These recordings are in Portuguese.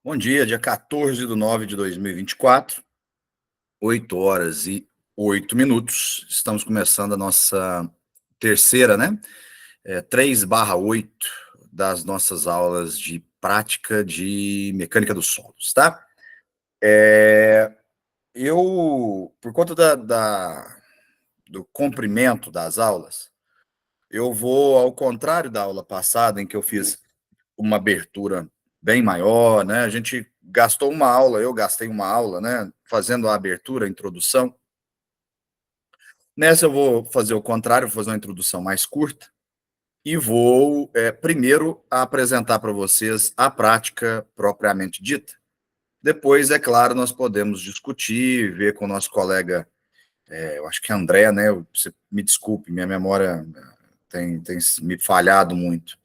Bom dia, dia 14/9/2024, 8h08. Estamos começando a nossa terceira, né? 3/8 das nossas aulas de prática de mecânica dos solos, tá? Por conta do comprimento das aulas, eu vou, ao contrário da aula passada, em que eu fiz uma abertura bem maior, né? A gente gastou uma aula, eu gastei uma aula, né? Fazendo a abertura, a introdução. Nessa eu vou fazer o contrário, vou fazer uma introdução mais curta e vou primeiro apresentar para vocês a prática propriamente dita. Depois, é claro, nós podemos discutir, ver com o nosso colega, eu acho que é André, né? Você me desculpe, minha memória tem me falhado muito.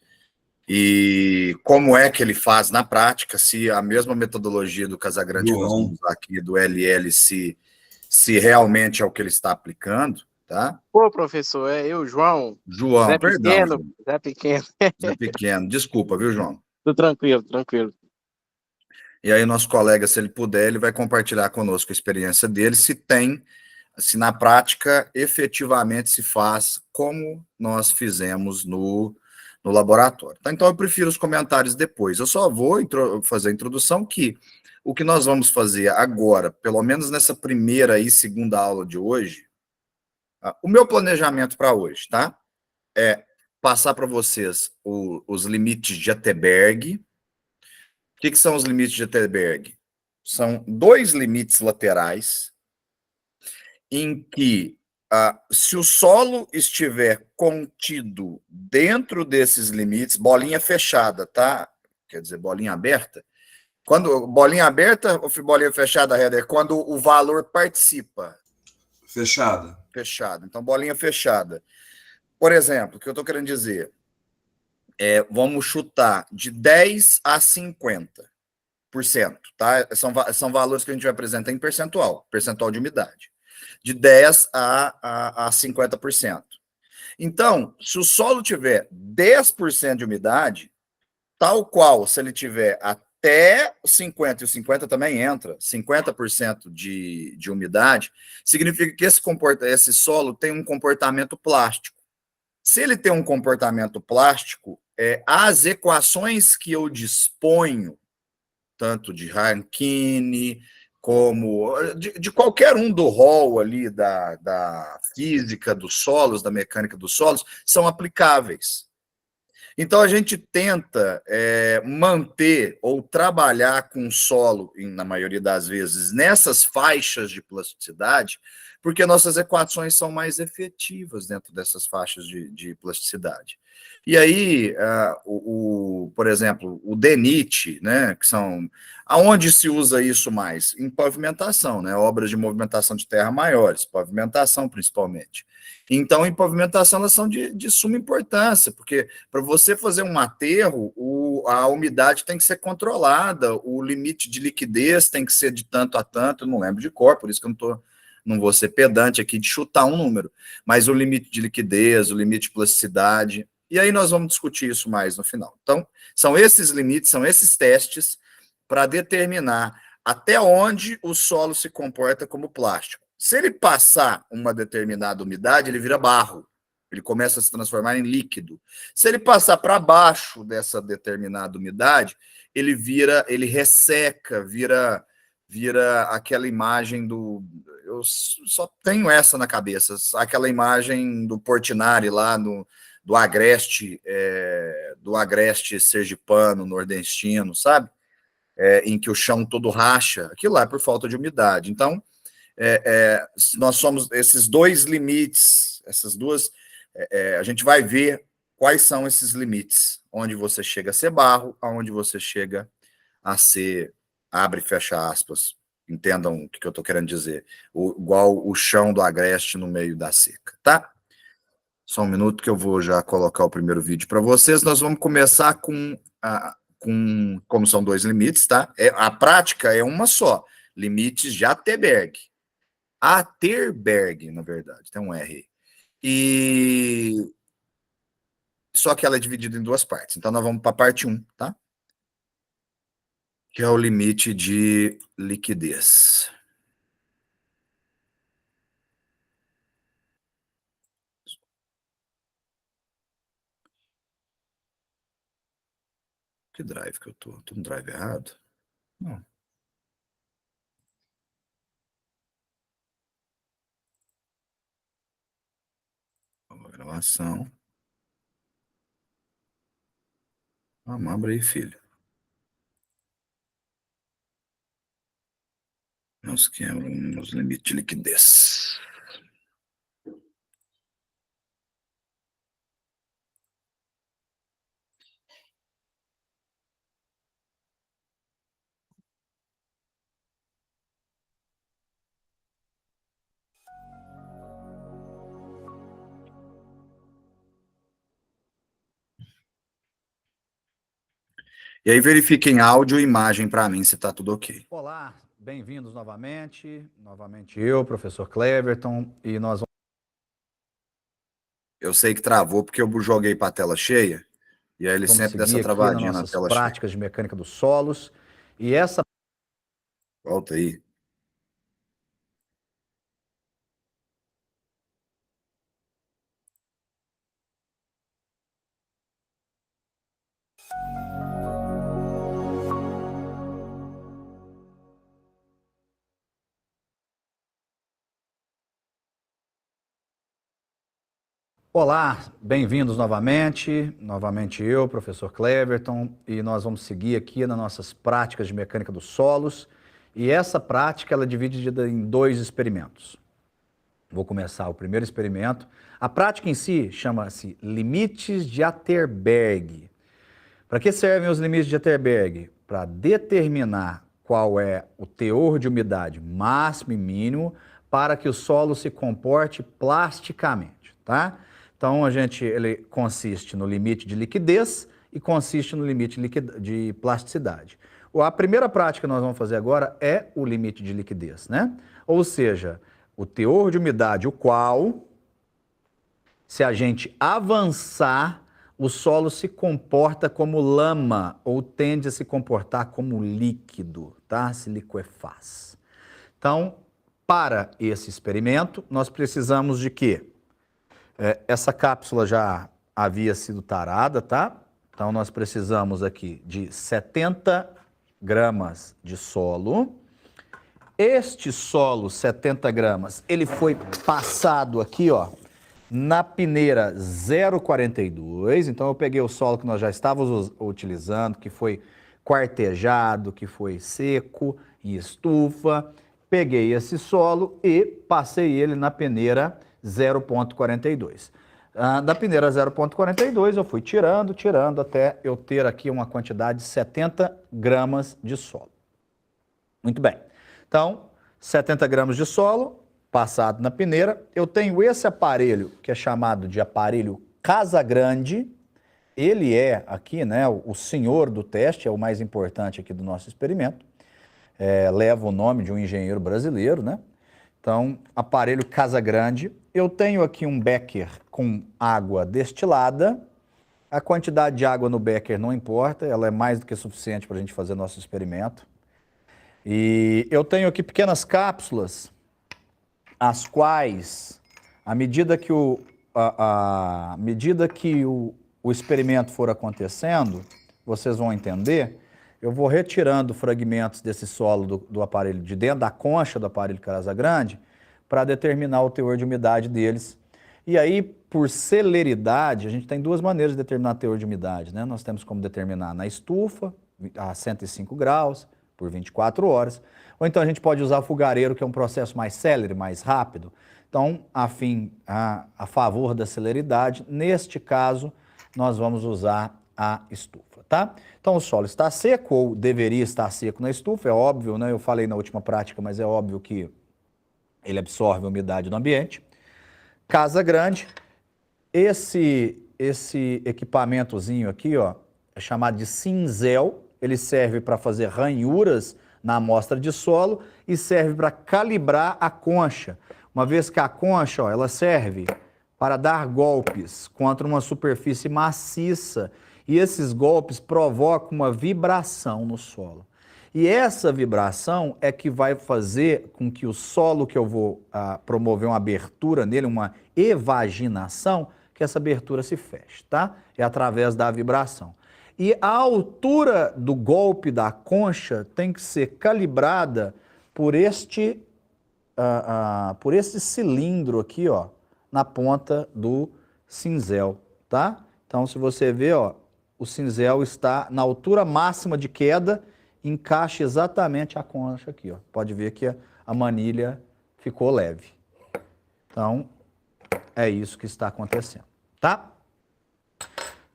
E como é que ele faz na prática, se a mesma metodologia do Casagrande que nós vamos usar aqui, do LL, se realmente é o que ele está aplicando, tá? Pô, professor, é eu, João. João, Zé perdão, Pequeno, João. Zé Pequeno. Zé Pequeno, desculpa, viu, João? Tudo tranquilo, tranquilo. E aí, nosso colega, se ele puder, ele vai compartilhar conosco a experiência dele, se na prática efetivamente se faz como nós fizemos no laboratório. Tá? Então, eu prefiro os comentários depois. Eu só vou fazer a introdução que o que nós vamos fazer agora, pelo menos nessa primeira e segunda aula de hoje, o meu planejamento para hoje, tá? É passar para vocês os limites de Atterberg. O que são os limites de Atterberg? São dois limites laterais em que, se o solo estiver contido dentro desses limites, bolinha fechada, tá? Quer dizer, bolinha aberta. Quando bolinha aberta ou bolinha fechada, Heather? Quando o valor participa. Fechada. Fechado. Então, bolinha fechada. Por exemplo, o que eu estou querendo dizer vamos chutar de 10 a 50%, tá? São valores que a gente vai apresentar em percentual de umidade. De 10 a 50%. Então, se o solo tiver 10% de umidade, tal qual se ele tiver até 50%, e o 50% também entra, 50% de umidade, significa que esse solo tem um comportamento plástico. Se ele tem um comportamento plástico, as equações que eu disponho, tanto de Rankine, como de qualquer um do rol ali da física dos solos, da mecânica dos solos, são aplicáveis. Então, a gente tenta manter ou trabalhar com o solo, na maioria das vezes, nessas faixas de plasticidade, porque nossas equações são mais efetivas dentro dessas faixas de plasticidade. E aí, por exemplo, o DENIT, né, que são... Aonde se usa isso mais? Em pavimentação, né, obras de movimentação de terra maiores, pavimentação principalmente. Então, em pavimentação, elas são de suma importância, porque para você fazer um aterro, a umidade tem que ser controlada, o limite de liquidez tem que ser de tanto a tanto, eu não lembro de cor, por isso que eu não vou ser pedante aqui de chutar um número, mas o limite de liquidez, o limite de plasticidade, e aí nós vamos discutir isso mais no final. Então, são esses limites, são esses testes para determinar até onde o solo se comporta como plástico. Se ele passar uma determinada umidade, ele vira barro. Ele começa a se transformar em líquido. Se ele passar para baixo dessa determinada umidade, ele resseca, vira aquela imagem do... Eu só tenho essa na cabeça, aquela imagem do Portinari lá do Agreste, do Agreste sergipano, nordestino, sabe? Em que o chão todo racha. Aquilo lá é por falta de umidade. Então, nós somos esses dois limites, essas duas, a gente vai ver quais são esses limites, onde você chega a ser barro, aonde você chega a ser, abre e fecha aspas, entendam o que eu estou querendo dizer, igual o chão do agreste no meio da seca, tá? Só um minuto que eu vou já colocar o primeiro vídeo para vocês. Nós vamos começar como são dois limites, tá? A prática é uma só, limites de Atterberg. Atterberg, na verdade, tem um R. E só que ela é dividida em duas partes. Então, nós vamos para a parte 1, tá? Que é o limite de liquidez. Que drive que eu tô? Tô no drive errado? Não. Nova gravação. Abre aí, filho. Nos limites de liquidez. E aí verifiquem áudio e imagem para mim se tá tudo ok. Olá, bem-vindos novamente. Novamente eu, professor Cleverton, e nós vamos... Eu sei que travou porque eu joguei para a tela cheia, e aí ele sempre dá essa seguir aqui nas travadinha na nossas tela cheia. práticas de mecânica dos solos. E essa Volta aí. Olá, bem-vindos novamente. Novamente eu, professor Cleverton, e nós vamos seguir aqui nas nossas práticas de mecânica dos solos. E essa prática ela é dividida em 2 experimentos. Vou começar o primeiro experimento. A prática em si chama-se limites de Atterberg. Para que servem os limites de Atterberg? Para determinar qual é o teor de umidade máximo e mínimo para que o solo se comporte plasticamente, tá? Então, ele consiste no limite de liquidez e consiste no limite de plasticidade. A primeira prática que nós vamos fazer agora é o limite de liquidez, né? Ou seja, o teor de umidade, o qual, se a gente avançar, o solo se comporta como lama ou tende a se comportar como líquido, tá? Se liquefaz. Então, para esse experimento, nós precisamos de quê? Essa cápsula já havia sido tarada, tá? Então, nós precisamos aqui de 70 gramas de solo. Este solo, 70 gramas, ele foi passado aqui, ó, na peneira 0,42. Então, eu peguei o solo que nós já estávamos utilizando, que foi quartejado, que foi seco, em estufa. Peguei esse solo e passei ele na peneira 0,42. Da peneira 0,42 eu fui tirando até eu ter aqui uma quantidade de 70 gramas de solo. Muito bem. Então, 70 gramas de solo passado na peneira. Eu tenho esse aparelho que é chamado de aparelho Casagrande. Ele é aqui, né, o senhor do teste, é o mais importante aqui do nosso experimento. Leva o nome de um engenheiro brasileiro, né? Então, aparelho Casagrande. Eu tenho aqui um becker com água destilada. A quantidade de água no becker não importa, ela é mais do que suficiente para a gente fazer nosso experimento. E eu tenho aqui pequenas cápsulas, as quais, à medida que o experimento for acontecendo, vocês vão entender, eu vou retirando fragmentos desse solo do aparelho, de dentro da concha do aparelho Casagrande, para determinar o teor de umidade deles. E aí, por celeridade, a gente tem 2 maneiras de determinar o teor de umidade, né? Nós temos como determinar na estufa, a 105 graus, por 24 horas, ou então a gente pode usar o fogareiro, que é um processo mais célere, mais rápido. Então, a favor da celeridade, neste caso, nós vamos usar a estufa, tá? Então, o solo está seco, ou deveria estar seco na estufa, é óbvio, né? Eu falei na última prática, mas é óbvio que ele absorve a umidade do ambiente. Casagrande, esse equipamentozinho aqui, ó, é chamado de cinzel. Ele serve para fazer ranhuras na amostra de solo e serve para calibrar a concha. Uma vez que a concha, ó, ela serve para dar golpes contra uma superfície maciça e esses golpes provocam uma vibração no solo. E essa vibração é que vai fazer com que o solo que eu vou promover uma abertura nele, uma evaginação, que essa abertura se feche, tá? É através da vibração. E a altura do golpe da concha tem que ser calibrada por este cilindro aqui, ó, na ponta do cinzel, tá? Então, se você ver, ó, o cinzel está na altura máxima de queda, encaixa exatamente a concha aqui, ó. Pode ver que a manilha ficou leve. Então, é isso que está acontecendo, tá?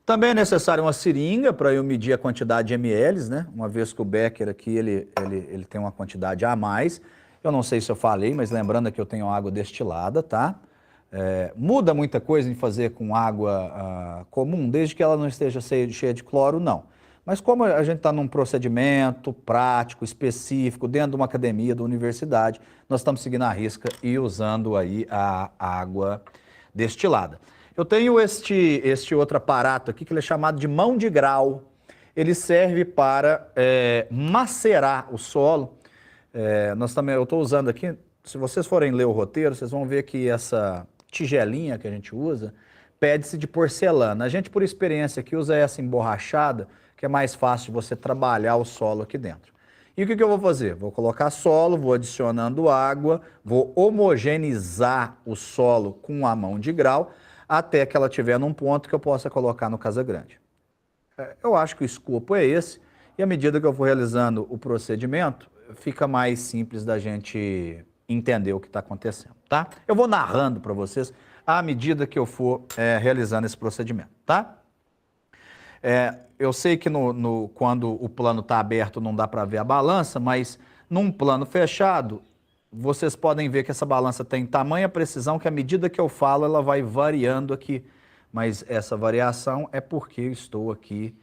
Também é necessário uma seringa para eu medir a quantidade de ml, né? Uma vez que o Becker aqui, ele tem uma quantidade a mais. Eu não sei se eu falei, mas lembrando que eu tenho água destilada, tá? Muda muita coisa em fazer com água comum, desde que ela não esteja cheia de cloro, não. Mas como a gente está num procedimento prático, específico, dentro de uma academia, da universidade, nós estamos seguindo a risca e usando aí a água destilada. Eu tenho este outro aparato aqui, que ele é chamado de mão de grau. Ele serve para macerar o solo. Eu estou usando aqui, se vocês forem ler o roteiro, vocês vão ver que essa tigelinha que a gente usa, pede-se de porcelana. A gente, por experiência aqui, usa essa emborrachada, que é mais fácil de você trabalhar o solo aqui dentro. E o que eu vou fazer? Vou colocar solo, vou adicionando água, vou homogeneizar o solo com a mão de grau, até que ela estiver num ponto que eu possa colocar no Casagrande. Eu acho que o escopo é esse, e à medida que eu for realizando o procedimento, fica mais simples da gente entender o que está acontecendo, tá? Eu vou narrando para vocês à medida que eu for realizando esse procedimento, tá? Eu sei que quando o plano está aberto não dá para ver a balança, mas num plano fechado, vocês podem ver que essa balança tem tamanha precisão que à medida que eu falo ela vai variando aqui. Mas essa variação é porque eu estou aqui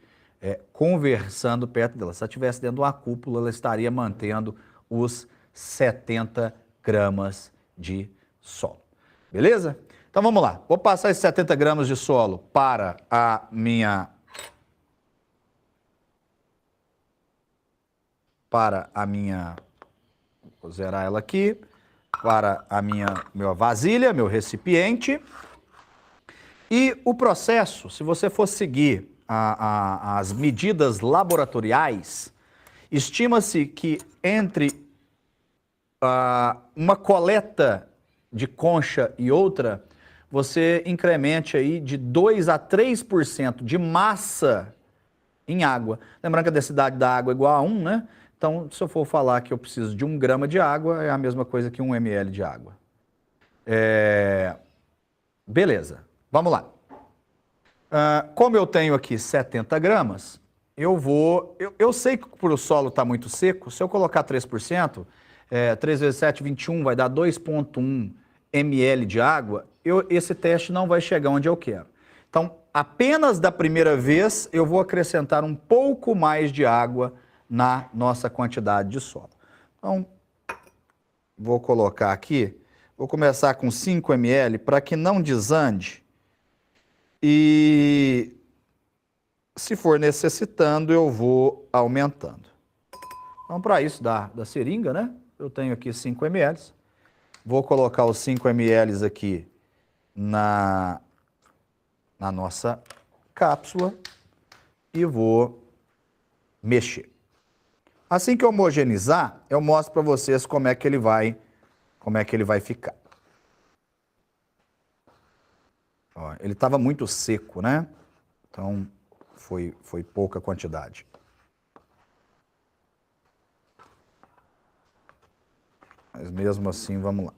conversando perto dela. Se ela estivesse dentro de uma cúpula, ela estaria mantendo os 70 gramas de solo. Beleza? Então vamos lá. Vou passar esses 70 gramas de solo para a minha... Vou zerar ela aqui. Para a minha vasilha, meu recipiente. E o processo, se você for seguir as medidas laboratoriais, estima-se que entre uma coleta de concha e outra, você incremente aí de 2 a 3% de massa em água. Lembrando que a densidade da água é igual a 1, né? Então, se eu for falar que eu preciso de 1 grama de água, é a mesma coisa que 1 ml de água. Beleza, vamos lá. Como eu tenho aqui 70 gramas, eu sei que por o solo está muito seco, se eu colocar 3%, 3 vezes 7, 21, vai dar 2,1 ml de água, esse teste não vai chegar onde eu quero. Então, apenas da primeira vez, eu vou acrescentar um pouco mais de água na nossa quantidade de solo. Então, vou colocar aqui, vou começar com 5 ml para que não desande. E se for necessitando, eu vou aumentando. Então, para isso da seringa, né? Eu tenho aqui 5 ml. Vou colocar os 5 ml aqui na nossa cápsula e vou mexer. Assim que eu homogeneizar, eu mostro para vocês como é que ele vai ficar. Ó, ele estava muito seco, né? Então, foi pouca quantidade. Mas mesmo assim, vamos lá.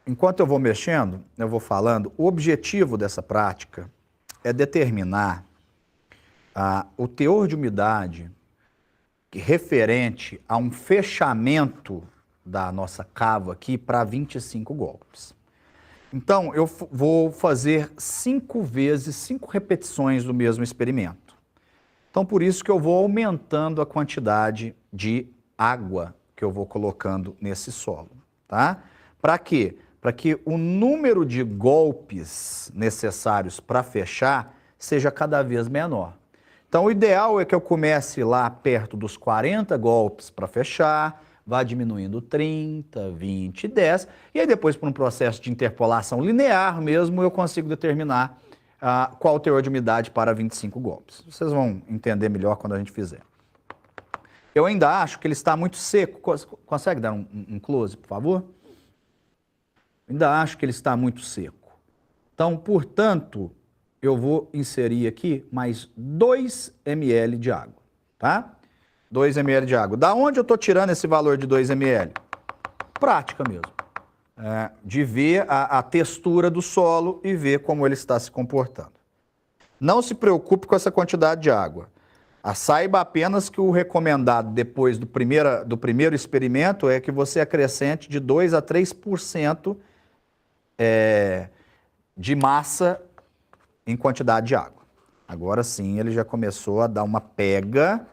Enquanto eu vou mexendo, eu vou falando, o objetivo dessa prática é determinar o teor de umidade referente a um fechamento da nossa cava aqui para 25 golpes. Então, eu vou fazer 5 vezes, 5 repetições do mesmo experimento. Então, por isso que eu vou aumentando a quantidade de água que eu vou colocando nesse solo, tá? Para quê? Para que o número de golpes necessários para fechar seja cada vez menor. Então, o ideal é que eu comece lá perto dos 40 golpes para fechar, vá diminuindo 30, 20, 10, e aí depois, por um processo de interpolação linear mesmo, eu consigo determinar qual o teor de umidade para 25 golpes. Vocês vão entender melhor quando a gente fizer. Eu ainda acho que ele está muito seco. Consegue dar um close, por favor? Ainda acho que ele está muito seco. Então, portanto, eu vou inserir aqui mais 2 ml de água, tá? 2 ml de água. Da onde eu estou tirando esse valor de 2 ml? Prática mesmo. De ver a textura do solo e ver como ele está se comportando. Não se preocupe com essa quantidade de água. Saiba apenas que o recomendado depois do primeiro experimento é que você acrescente de 2 a 3% de massa em quantidade de água. Agora sim, ele já começou a dar uma pega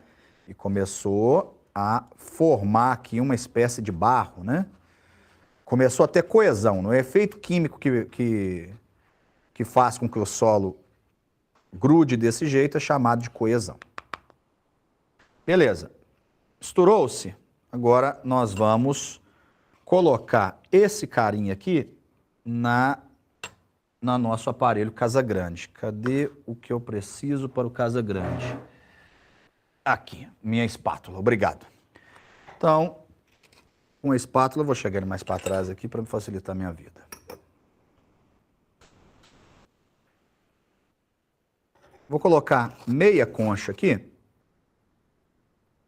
e começou a formar aqui uma espécie de barro, né? Começou a ter coesão. No efeito químico que faz com que o solo grude desse jeito é chamado de coesão. Beleza. Misturou-se. Agora nós vamos colocar esse carinha aqui no nosso aparelho Casagrande. Cadê o que eu preciso para o Casagrande? Aqui, minha espátula. Obrigado. Então, com a espátula, eu vou chegar mais para trás aqui para me facilitar a minha vida. Vou colocar meia concha aqui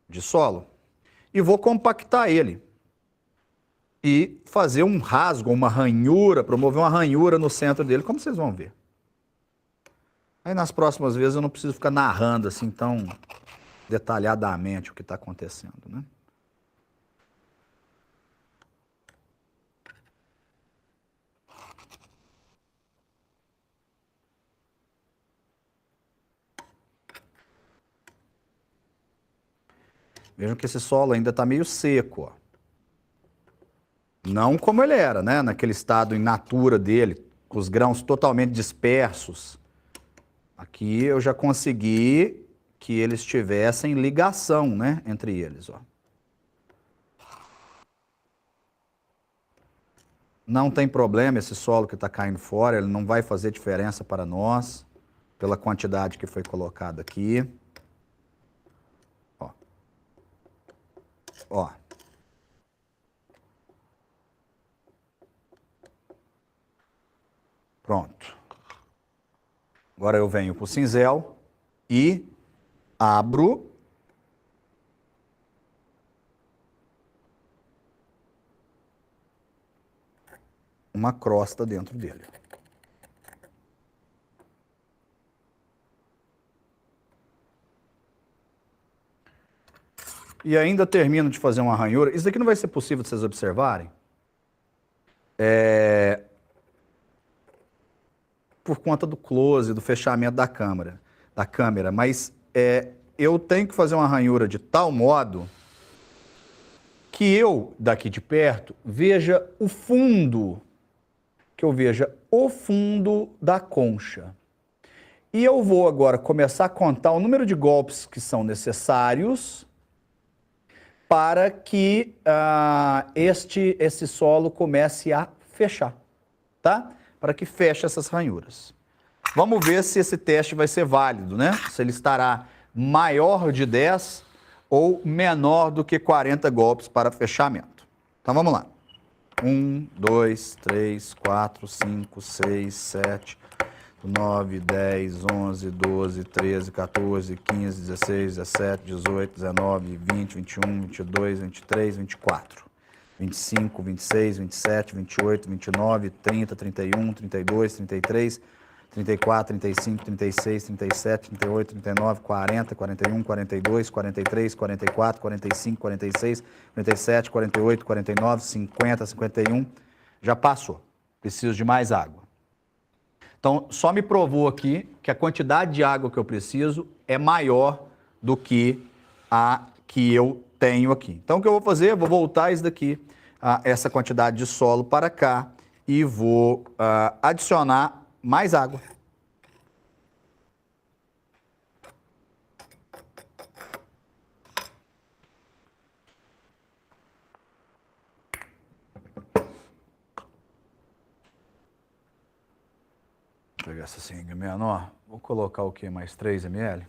de solo e vou compactar ele e fazer um rasgo, uma ranhura, promover uma ranhura no centro dele, como vocês vão ver. Aí nas próximas vezes eu não preciso ficar narrando assim tão detalhadamente o que está acontecendo, né? Vejam que esse solo ainda está meio seco, ó. Não como ele era, né? Naquele estado in natura dele, com os grãos totalmente dispersos. Aqui eu já consegui que eles tivessem ligação, né? Entre eles, ó. Não tem problema esse solo que está caindo fora, ele não vai fazer diferença para nós, pela quantidade que foi colocada aqui. Ó. Ó. Pronto. Agora eu venho para o cinzel e abro uma crosta dentro dele. E ainda termino de fazer uma ranhura. Isso daqui não vai ser possível de vocês observarem. Por conta do close, do fechamento da câmera. Mas eu tenho que fazer uma ranhura de tal modo que eu, daqui de perto, veja o fundo, que eu veja o fundo da concha. E eu vou agora começar a contar o número de golpes que são necessários para que esse solo comece a fechar, tá? Para que feche essas ranhuras. Vamos ver se esse teste vai ser válido, né? Se ele estará maior de 10 ou menor do que 40 golpes para fechamento. Então vamos lá. 1, 2, 3, 4, 5, 6, 7, 9, 10, 11, 12, 13, 14, 15, 16, 17, 18, 19, 20, 21, 22, 23, 24. 25, 26, 27, 28, 29, 30, 31, 32, 33, 34, 35, 36, 37, 38, 39, 40, 41, 42, 43, 44, 45, 46, 47, 48, 49, 50, 51. Já passou. Preciso de mais água. Então, só me provou aqui que a quantidade de água que eu preciso é maior do que a que eu tenho aqui. Então, o que eu vou fazer? Eu vou voltar isso daqui, essa quantidade de solo para cá e vou adicionar mais água. pegar essa seringa menor. Vou colocar o quê? Mais 3 ml?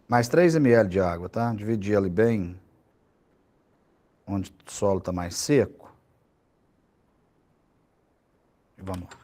Mais 3 ml de água, tá? Dividir ali bem onde o solo está mais seco. E vamos lá.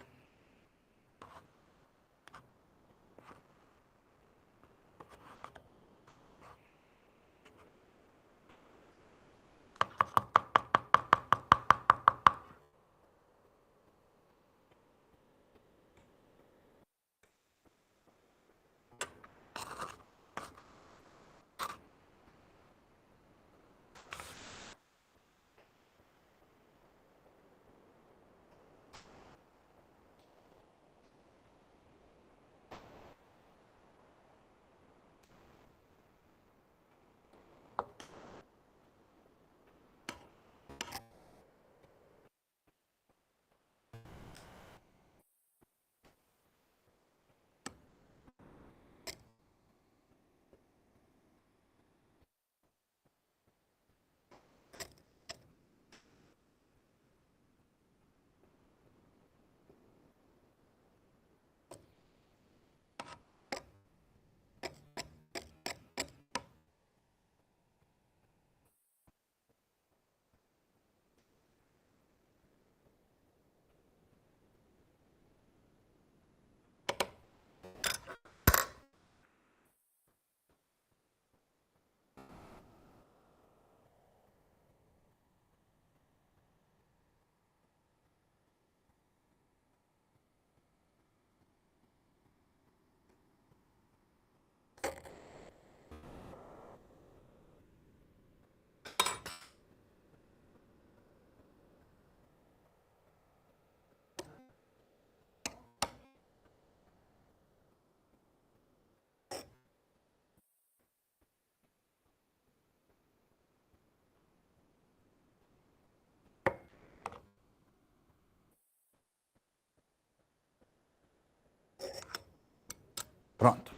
Pronto.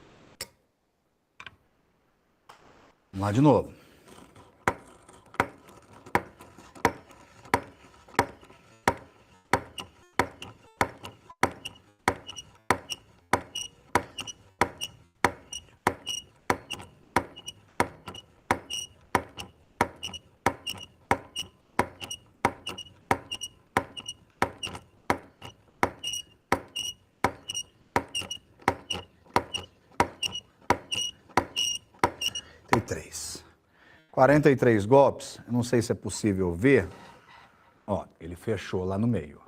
Vamos lá de novo. Tem 43 golpes. Eu não sei se é possível ver. Ó, ele fechou lá no meio.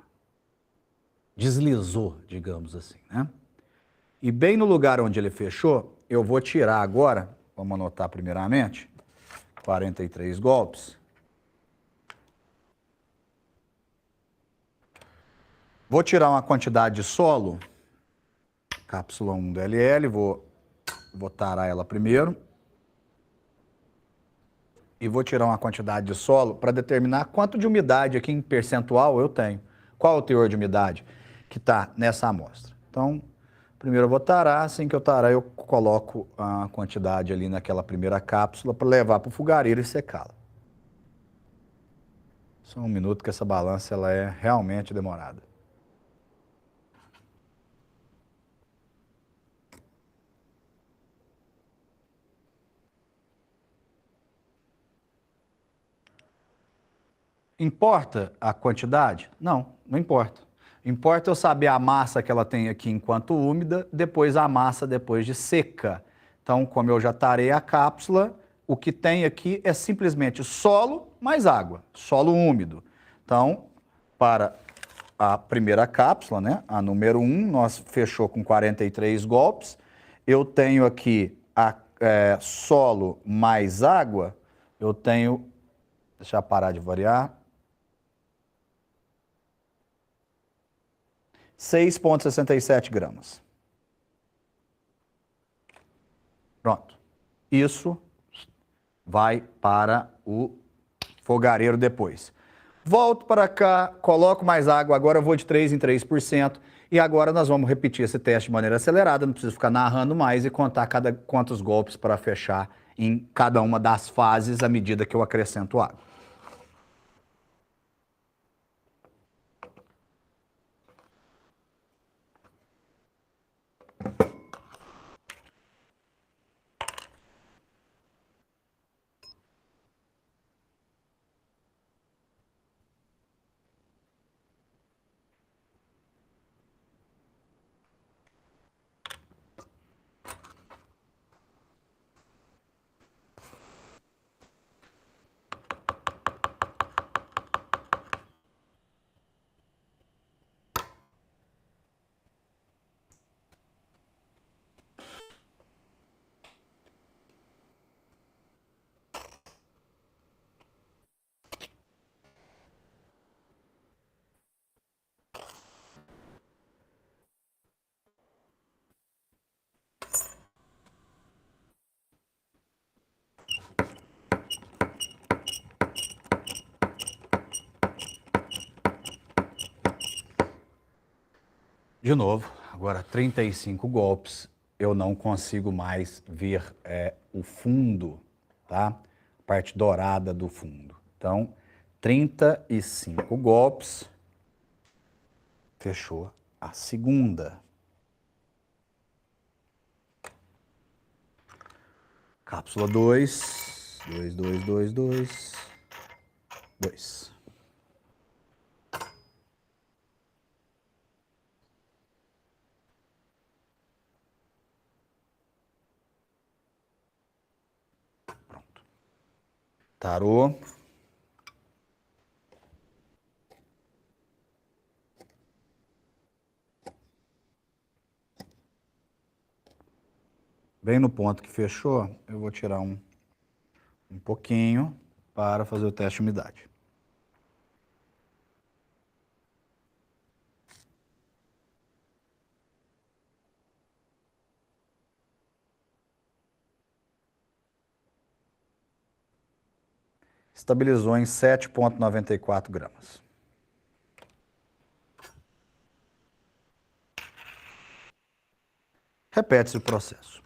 Deslizou, digamos assim, né? E bem no lugar onde ele fechou, eu vou tirar agora, vamos anotar primeiramente, 43 golpes. Vou tirar uma quantidade de solo, cápsula 1 DLL, vou tarar ela primeiro. E vou tirar uma quantidade de solo para determinar quanto de umidade aqui em percentual eu tenho. Qual é o teor de umidade que está nessa amostra. Então, primeiro eu vou tarar, assim que eu tarar eu coloco a quantidade ali naquela primeira cápsula para levar para o fogareiro e secá-la. Só um minuto que essa balança ela é realmente demorada. Importa a quantidade? Não, não importa. Importa eu saber a massa que ela tem aqui enquanto úmida, depois a massa depois de seca. Então, como eu já tarei a cápsula, o que tem aqui é simplesmente solo mais água, solo úmido. Então, para a primeira cápsula, né, a número 1, nós fechou com 43 golpes. Eu tenho aqui solo mais água, eu tenho, deixa eu parar de variar, 6,67 gramas. Pronto. Isso vai para o fogareiro depois. Volto para cá, coloco mais água, agora eu vou de 3 em 3%. E agora nós vamos repetir esse teste de maneira acelerada, não preciso ficar narrando mais e contar quantos golpes para fechar em cada uma das fases à medida que eu acrescento água. De novo, agora 35 golpes, eu não consigo mais ver o fundo, tá? A parte dourada do fundo. Então, 35 golpes, fechou a segunda. Cápsula 2, 2, 2, 2, 2, 2. Pronto. Tarô. Bem no ponto que fechou, eu vou tirar um pouquinho para fazer o teste de umidade. Estabilizou em 7,94 gramas. Repete-se o processo.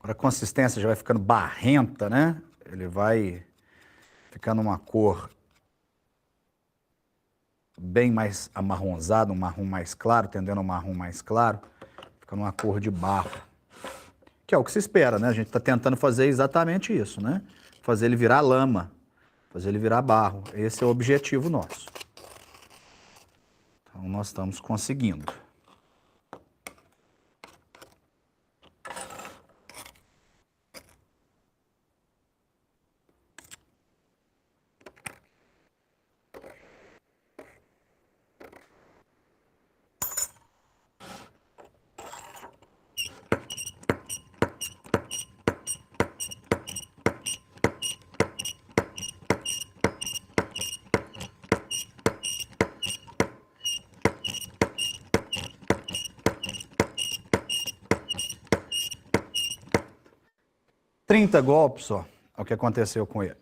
Agora a consistência já vai ficando barrenta, né? Ele vai ficando uma cor bem mais amarronzada, um marrom mais claro, tendendo a um marrom mais claro, ficando uma cor de barro. Que é o que se espera, né? A gente está tentando fazer exatamente isso, né? Fazer ele virar lama, fazer ele virar barro. Esse é o objetivo nosso. Então nós estamos conseguindo. Trinta golpes, ó, é o que aconteceu com ele.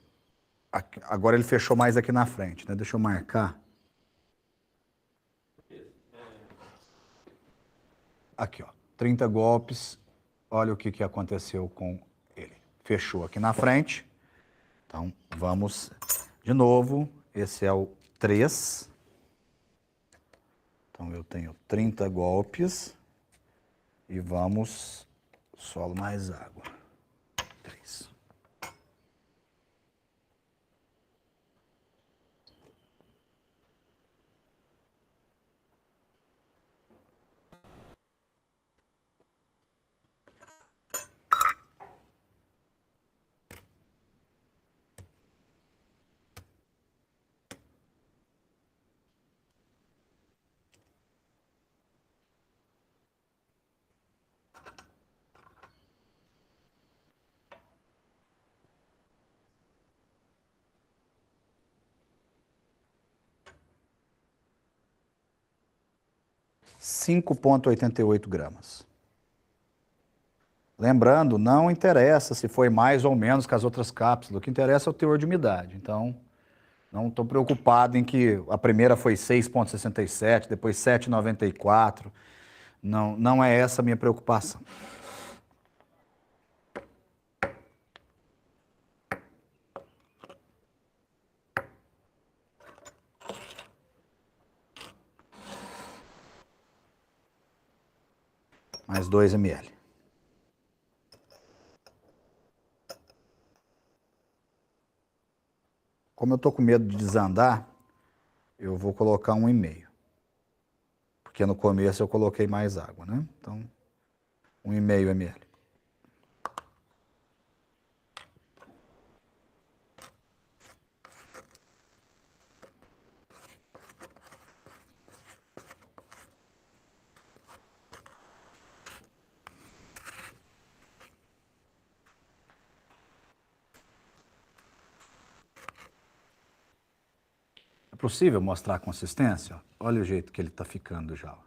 Agora ele fechou mais aqui na frente, né? Deixa eu marcar. Aqui, ó, 30 golpes. Olha o que aconteceu com ele. Fechou aqui na frente. Então, vamos de novo. Esse é o 3. Então, eu tenho 30 golpes. E vamos solo mais água. 3. 5,88 gramas. Lembrando, não interessa se foi mais ou menos que as outras cápsulas, o que interessa é o teor de umidade. Então, não estou preocupado em que a primeira foi 6,67, depois 7,94. Não, não é essa a minha preocupação. Mais 2 ml. Como eu estou com medo de desandar, eu vou colocar 1,5. Porque no começo eu coloquei mais água, né? Então, 1,5 ml. É possível mostrar a consistência? Olha o jeito que ele está ficando já.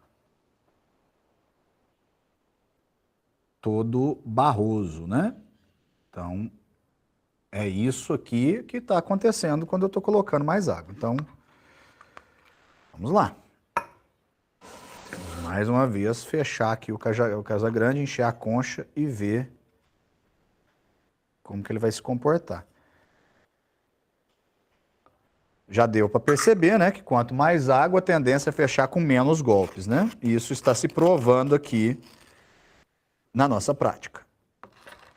Todo barroso, né? Então, é isso aqui que está acontecendo quando eu estou colocando mais água. Então, vamos lá. Vamos mais uma vez fechar aqui o Casagrande, encher a concha e ver como que ele vai se comportar. Já deu para perceber, né, que quanto mais água, a tendência é fechar com menos golpes, né? E isso está se provando aqui na nossa prática.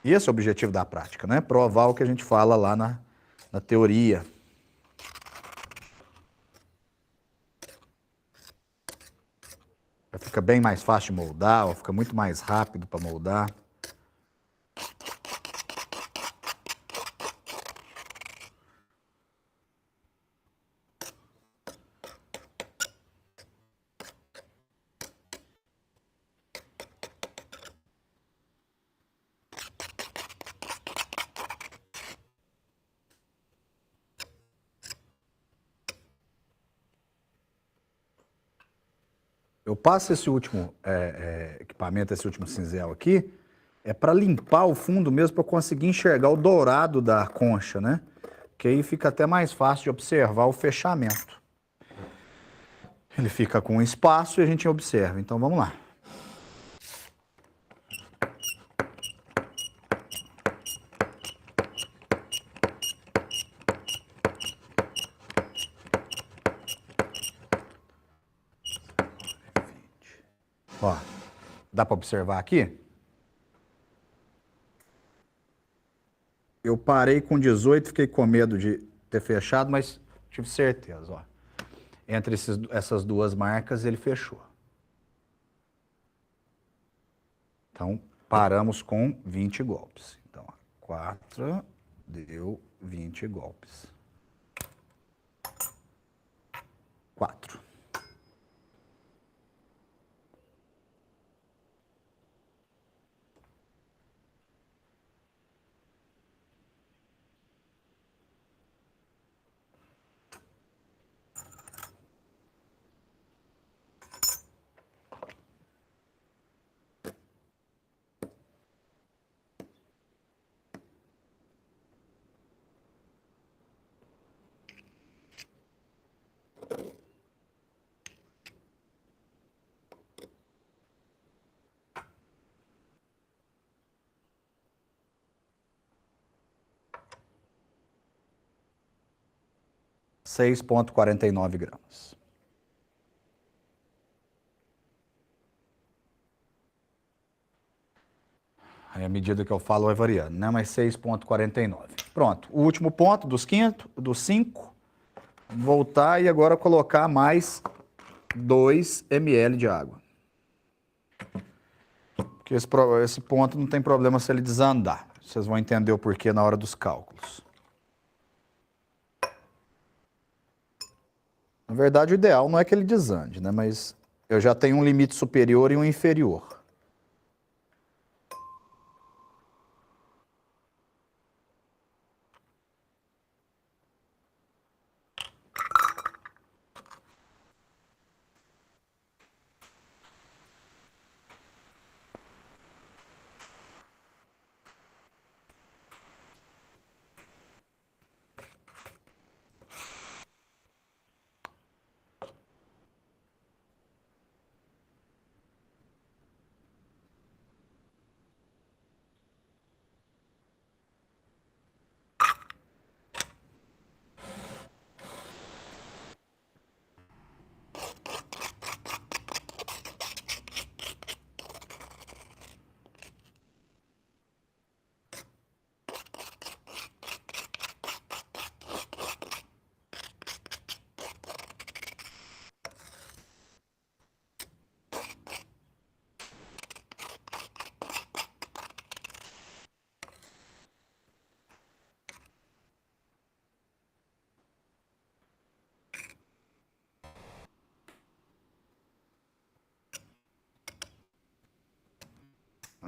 E esse é o objetivo da prática, né? Provar o que a gente fala lá na teoria. Fica bem mais fácil de moldar, ó, fica muito mais rápido para moldar. Eu passo esse último equipamento, esse último cinzel aqui, é para limpar o fundo mesmo, para conseguir enxergar o dourado da concha, né? Que aí fica até mais fácil de observar o fechamento. Ele fica com espaço e a gente observa. Então vamos lá. Ó, dá para observar aqui? Eu parei com 18, fiquei com medo de ter fechado, mas tive certeza, ó. Entre essas duas marcas, ele fechou. Então, paramos com 20 golpes. Então, 4 deu 20 golpes. 4. (6,49 gramas). Aí, à medida que eu falo, vai variando, né? Mas 6,49. Pronto. O último ponto dos 5, voltar e agora colocar mais 2 ml de água. Porque esse ponto não tem problema se ele desandar. Vocês vão entender o porquê na hora dos cálculos. Na verdade, o ideal não é que ele desande, né? Mas eu já tenho um limite superior e um inferior.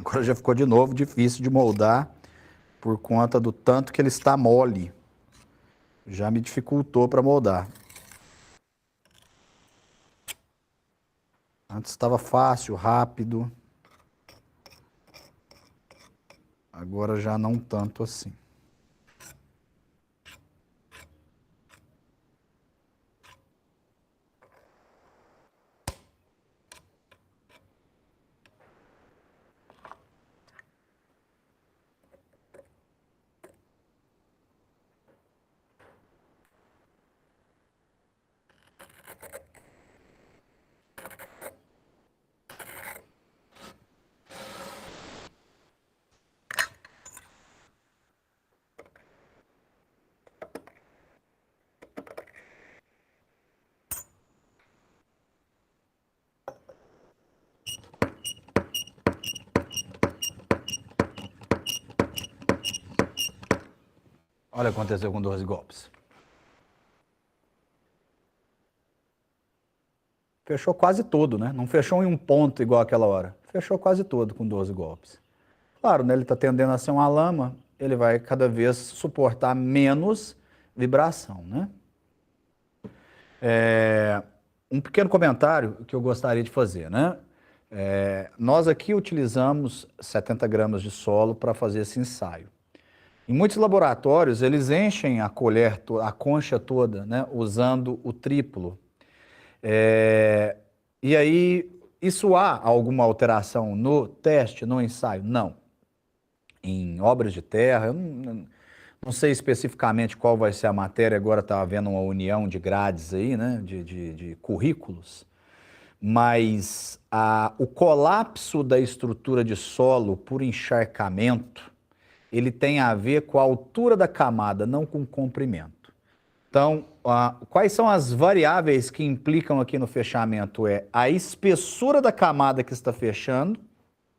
Agora já ficou de novo difícil de moldar por conta do tanto que ele está mole. Já me dificultou para moldar. Antes estava fácil, rápido. Agora já não tanto assim. Olha o que aconteceu com 12 golpes. Fechou quase todo, né? Não fechou em um ponto igual aquela hora. Fechou quase todo com 12 golpes. Claro, né? Ele está tendendo a ser uma lama, ele vai cada vez suportar menos vibração, né? Um pequeno comentário que eu gostaria de fazer, né? Nós aqui utilizamos 70 gramas de solo para fazer esse ensaio. Em muitos laboratórios, eles enchem a colher, a concha toda, né? Usando o triplo. E aí, isso há alguma alteração no teste, no ensaio? Não. Em obras de terra, eu não sei especificamente qual vai ser a matéria, agora está havendo uma união de grades aí, né, de currículos, mas o colapso da estrutura de solo por encharcamento, ele tem a ver com a altura da camada, não com o comprimento. Então, quais são as variáveis que implicam aqui no fechamento? É a espessura da camada que está fechando,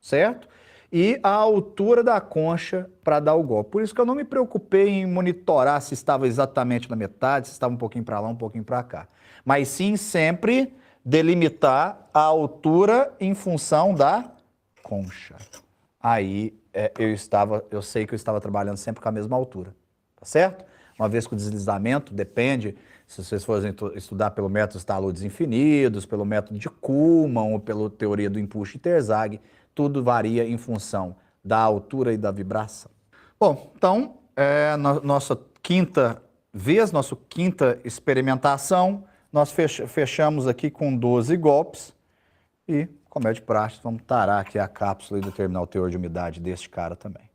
certo? E a altura da concha para dar o golpe. Por isso que eu não me preocupei em monitorar se estava exatamente na metade, se estava um pouquinho para lá, um pouquinho para cá. Mas sim sempre delimitar a altura em função da concha. Aí eu sei que eu estava trabalhando sempre com a mesma altura, tá certo? Uma vez que o deslizamento depende, se vocês forem estudar pelo método dos taludes infinitos, pelo método de Kuhlmann ou pela teoria do empuxo Terzagh, tudo varia em função da altura e da vibração. Bom, então, nossa quinta vez, nossa quinta experimentação, nós fechamos aqui com 12 golpes e, como é de praxe, vamos tarar aqui a cápsula e determinar o teor de umidade deste cara também.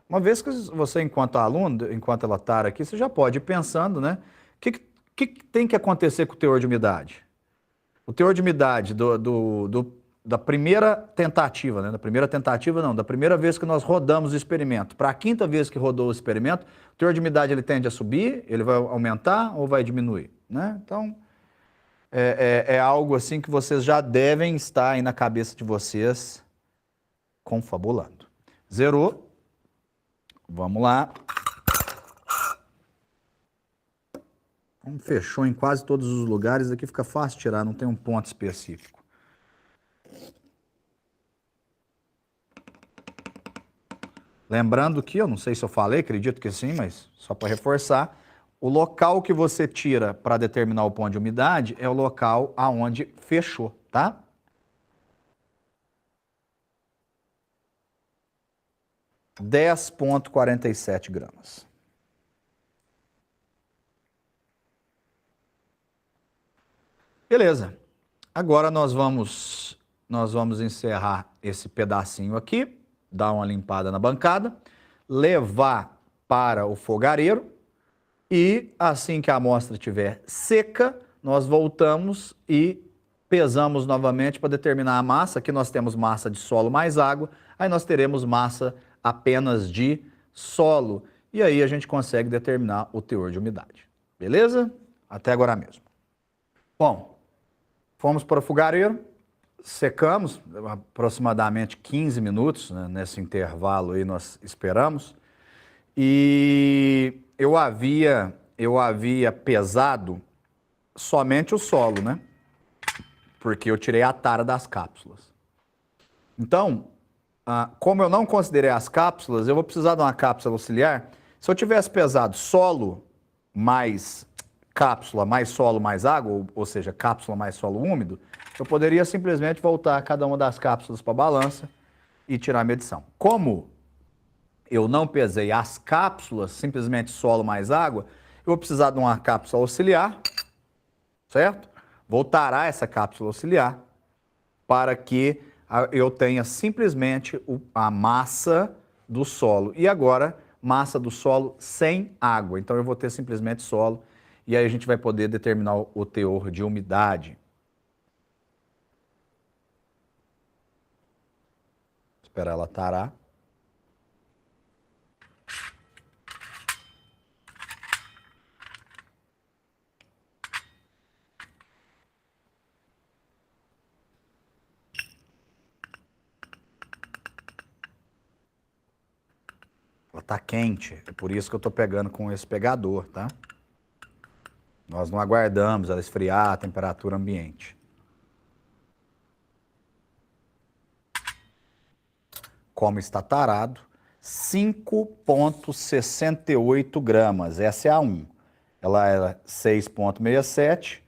Uma vez que você, enquanto aluno, enquanto ela tara aqui, você já pode ir pensando, né? O que tem que acontecer com o teor de umidade? O teor de umidade da primeira tentativa, né? Da primeira vez que nós rodamos o experimento, para a quinta vez que rodou o experimento, o teor de umidade ele tende a subir, ele vai aumentar ou vai diminuir, né? Então, é algo assim que vocês já devem estar aí na cabeça de vocês confabulando. Zerou. Vamos lá. Fechou em quase todos os lugares, aqui fica fácil tirar, não tem um ponto específico. Lembrando que, eu não sei se eu falei, acredito que sim, mas só para reforçar, o local que você tira para determinar o ponto de umidade é o local aonde fechou, tá? — 10,47 gramas. Beleza. Agora nós vamos encerrar esse pedacinho aqui, dar uma limpada na bancada, levar para o fogareiro e assim que a amostra estiver seca, nós voltamos e pesamos novamente para determinar a massa. Aqui nós temos massa de solo mais água, aí nós teremos massa apenas de solo. E aí a gente consegue determinar o teor de umidade. Beleza? Até agora mesmo. Bom, fomos para o fogareiro, secamos, aproximadamente 15 minutos, né? Nesse intervalo aí nós esperamos. E eu havia pesado somente o solo, né? Porque eu tirei a tara das cápsulas. Então, como eu não considerei as cápsulas, eu vou precisar de uma cápsula auxiliar. Se eu tivesse pesado solo mais cápsula, mais solo, mais água, ou seja, cápsula mais solo úmido, eu poderia simplesmente voltar cada uma das cápsulas para a balança e tirar a medição. Como eu não pesei as cápsulas, simplesmente solo mais água, eu vou precisar de uma cápsula auxiliar, certo? Vou tarar essa cápsula auxiliar para que eu tenha simplesmente a massa do solo. E agora, massa do solo sem água. Então eu vou ter simplesmente solo e aí a gente vai poder determinar o teor de umidade. Esperar ela tarar. Ela tá quente, é por isso que eu tô pegando com esse pegador, tá? Nós não aguardamos ela esfriar a temperatura ambiente. Como está tarado, 5,68 gramas. Essa é a 1. Ela era 6,67,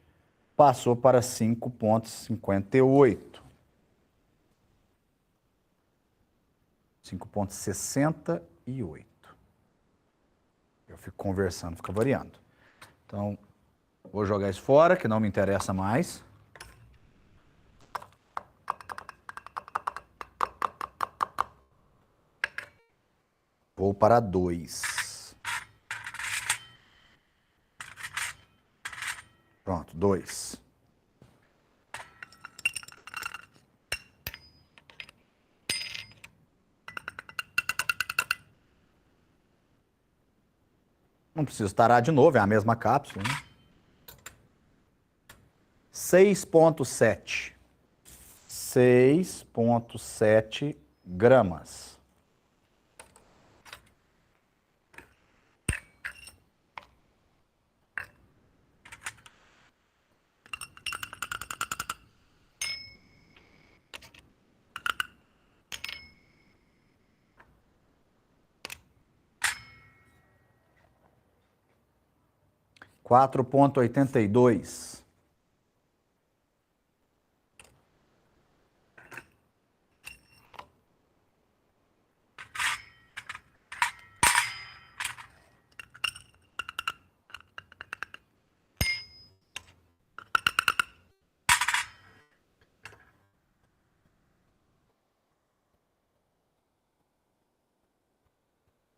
passou para 5,58. 5,68. Eu fico conversando, fica variando. Então, vou jogar isso fora, que não me interessa mais. Vou para 2. Pronto, 2. Não preciso tarar de novo, é a mesma cápsula, né? 6,7. 6,7 gramas. Quatro ponto 82.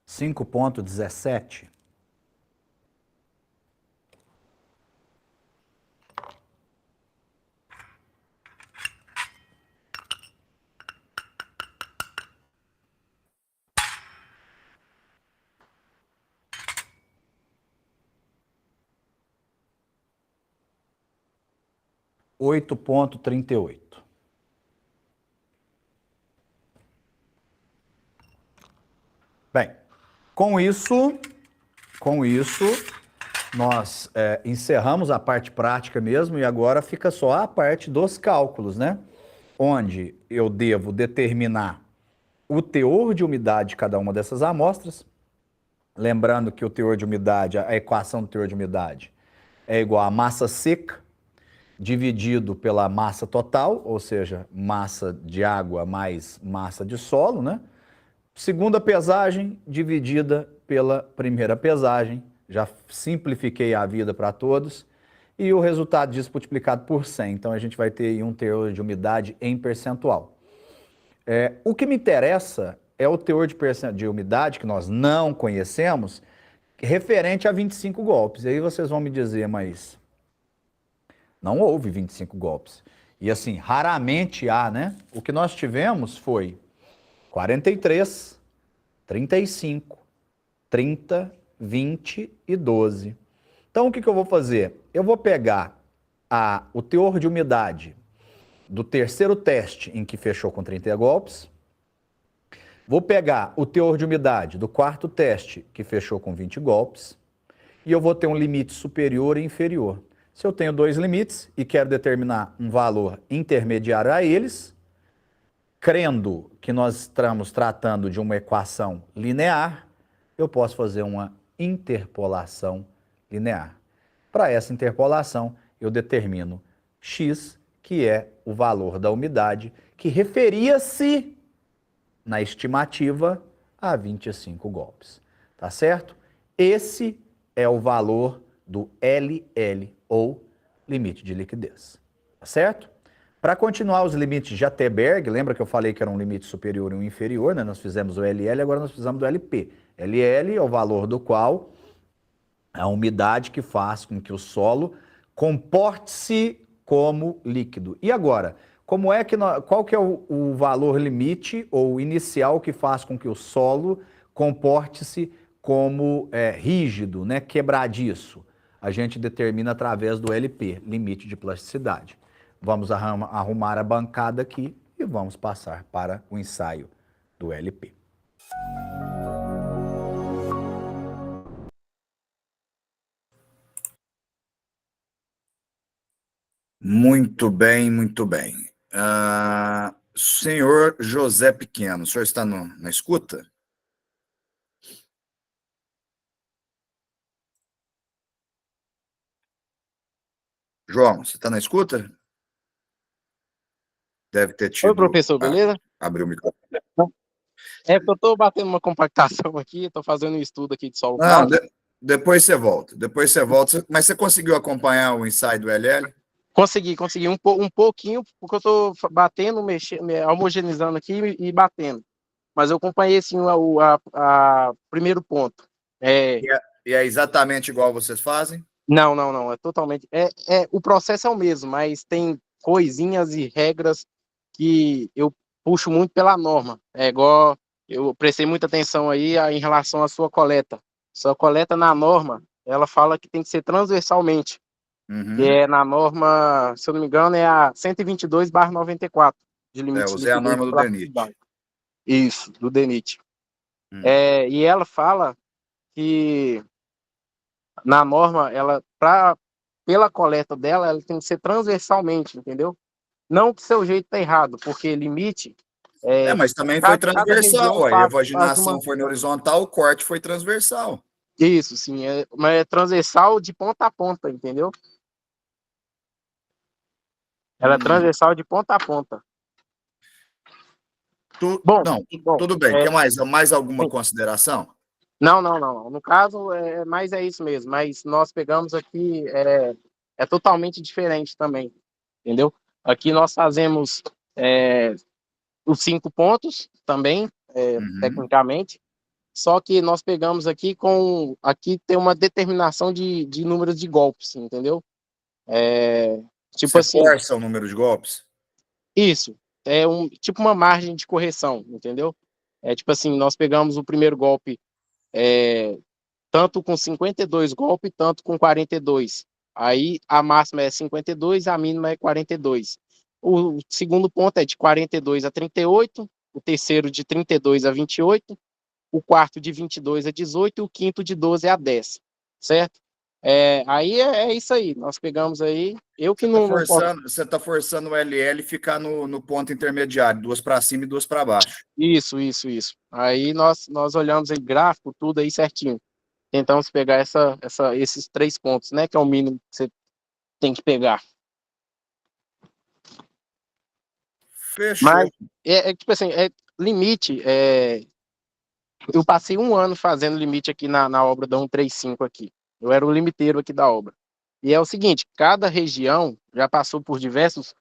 Cinco ponto 17. Oito ponto 38. Bem, com isso, nós encerramos a parte prática mesmo e agora fica só a parte dos cálculos, né? Onde eu devo determinar o teor de umidade de cada uma dessas amostras. Lembrando que o teor de umidade, a equação do teor de umidade é igual a massa seca dividido pela massa total, ou seja, massa de água mais massa de solo, né? Segunda pesagem dividida pela primeira pesagem. Já simplifiquei a vida para todos. E o resultado disso multiplicado por 100. Então, a gente vai ter aí um teor de umidade em percentual. O que me interessa é o teor de umidade, que nós não conhecemos, referente a 25 golpes. E aí vocês vão me dizer, mas não houve 25 golpes. E assim, raramente há, né? O que nós tivemos foi 43, 35, 30, 20 e 12. Então, o que eu vou fazer? Eu vou pegar o teor de umidade do terceiro teste em que fechou com 30 golpes. Vou pegar o teor de umidade do quarto teste que fechou com 20 golpes. E eu vou ter um limite superior e inferior. Se eu tenho dois limites e quero determinar um valor intermediário a eles, crendo que nós estamos tratando de uma equação linear, eu posso fazer uma interpolação linear. Para essa interpolação, eu determino x, que é o valor da umidade, que referia-se na estimativa a 25 golpes. Tá certo? Esse é o valor do LL, ou limite de liquidez. Tá certo? Para continuar os limites de Atterberg, lembra que eu falei que era um limite superior e um inferior, né? Nós fizemos o LL, agora nós precisamos do LP. LL é o valor do qual a umidade que faz com que o solo comporte-se como líquido. E agora, qual que é o valor limite ou inicial que faz com que o solo comporte-se como rígido, né, quebradiço? A gente determina através do LP, limite de plasticidade. Vamos arrumar a bancada aqui e vamos passar para o ensaio do LP. Muito bem, muito bem. Senhor José Pequeno, o senhor está na escuta? João, você está na escuta? Deve ter tido... Oi, professor, beleza? Abriu o microfone. É porque eu estou batendo uma compactação aqui, estou fazendo um estudo aqui de solo Não, clássico. depois você volta. Mas você conseguiu acompanhar o ensaio do LL? Consegui um pouquinho, porque eu estou batendo, mexendo, homogeneizando aqui e batendo. Mas eu acompanhei, assim, o primeiro ponto. E é exatamente igual vocês fazem? Não, é totalmente... o processo é o mesmo, mas tem coisinhas e regras que eu puxo muito pela norma. É igual, eu prestei muita atenção aí em relação à sua coleta. Sua coleta na norma, ela fala que tem que ser transversalmente. Que é na norma, se eu não me engano, é a 122/94, de limite de Usei a liquidez norma de do DENIT. plasticidade. Isso, do DENIT. E ela fala que na norma, pela coleta dela, ela tem que ser transversalmente, entendeu? Não que seu jeito tá errado, porque limite... Mas também foi cada região transversal. A faz uma... evaginação foi na horizontal, o corte foi transversal. Isso, sim, mas é transversal de ponta a ponta, entendeu? Ela é transversal de ponta a ponta. Bom, Tudo bem. Quer mais alguma sim. consideração? Não. No caso, é isso mesmo. Mas nós pegamos aqui, é totalmente diferente também, entendeu? Aqui nós fazemos os 5 pontos também, tecnicamente. Só que nós pegamos aqui aqui tem uma determinação de números de golpes, entendeu? Tipo Você assim, força o número de golpes? isso. É tipo uma margem de correção, entendeu? É tipo assim, nós pegamos o primeiro golpe tanto com 52 golpes, tanto com 42. Aí a máxima é 52, a mínima é 42. O segundo ponto é de 42 a 38, o terceiro de 32 a 28, o quarto de 22 a 18 e o quinto de 12 a 10, certo? Aí é isso aí, nós pegamos aí, eu que não posso... Você está forçando o LL ficar no ponto intermediário, 2 para cima e 2 para baixo. Isso. Aí nós olhamos aí gráfico, tudo aí certinho. Tentamos pegar esses 3 pontos, né, que é o mínimo que você tem que pegar. Fechou. Mas, tipo assim, limite, eu passei 1 ano fazendo limite aqui na obra da 135 aqui. Eu era o limiteiro aqui da obra. E é o seguinte, cada região já passou por diversos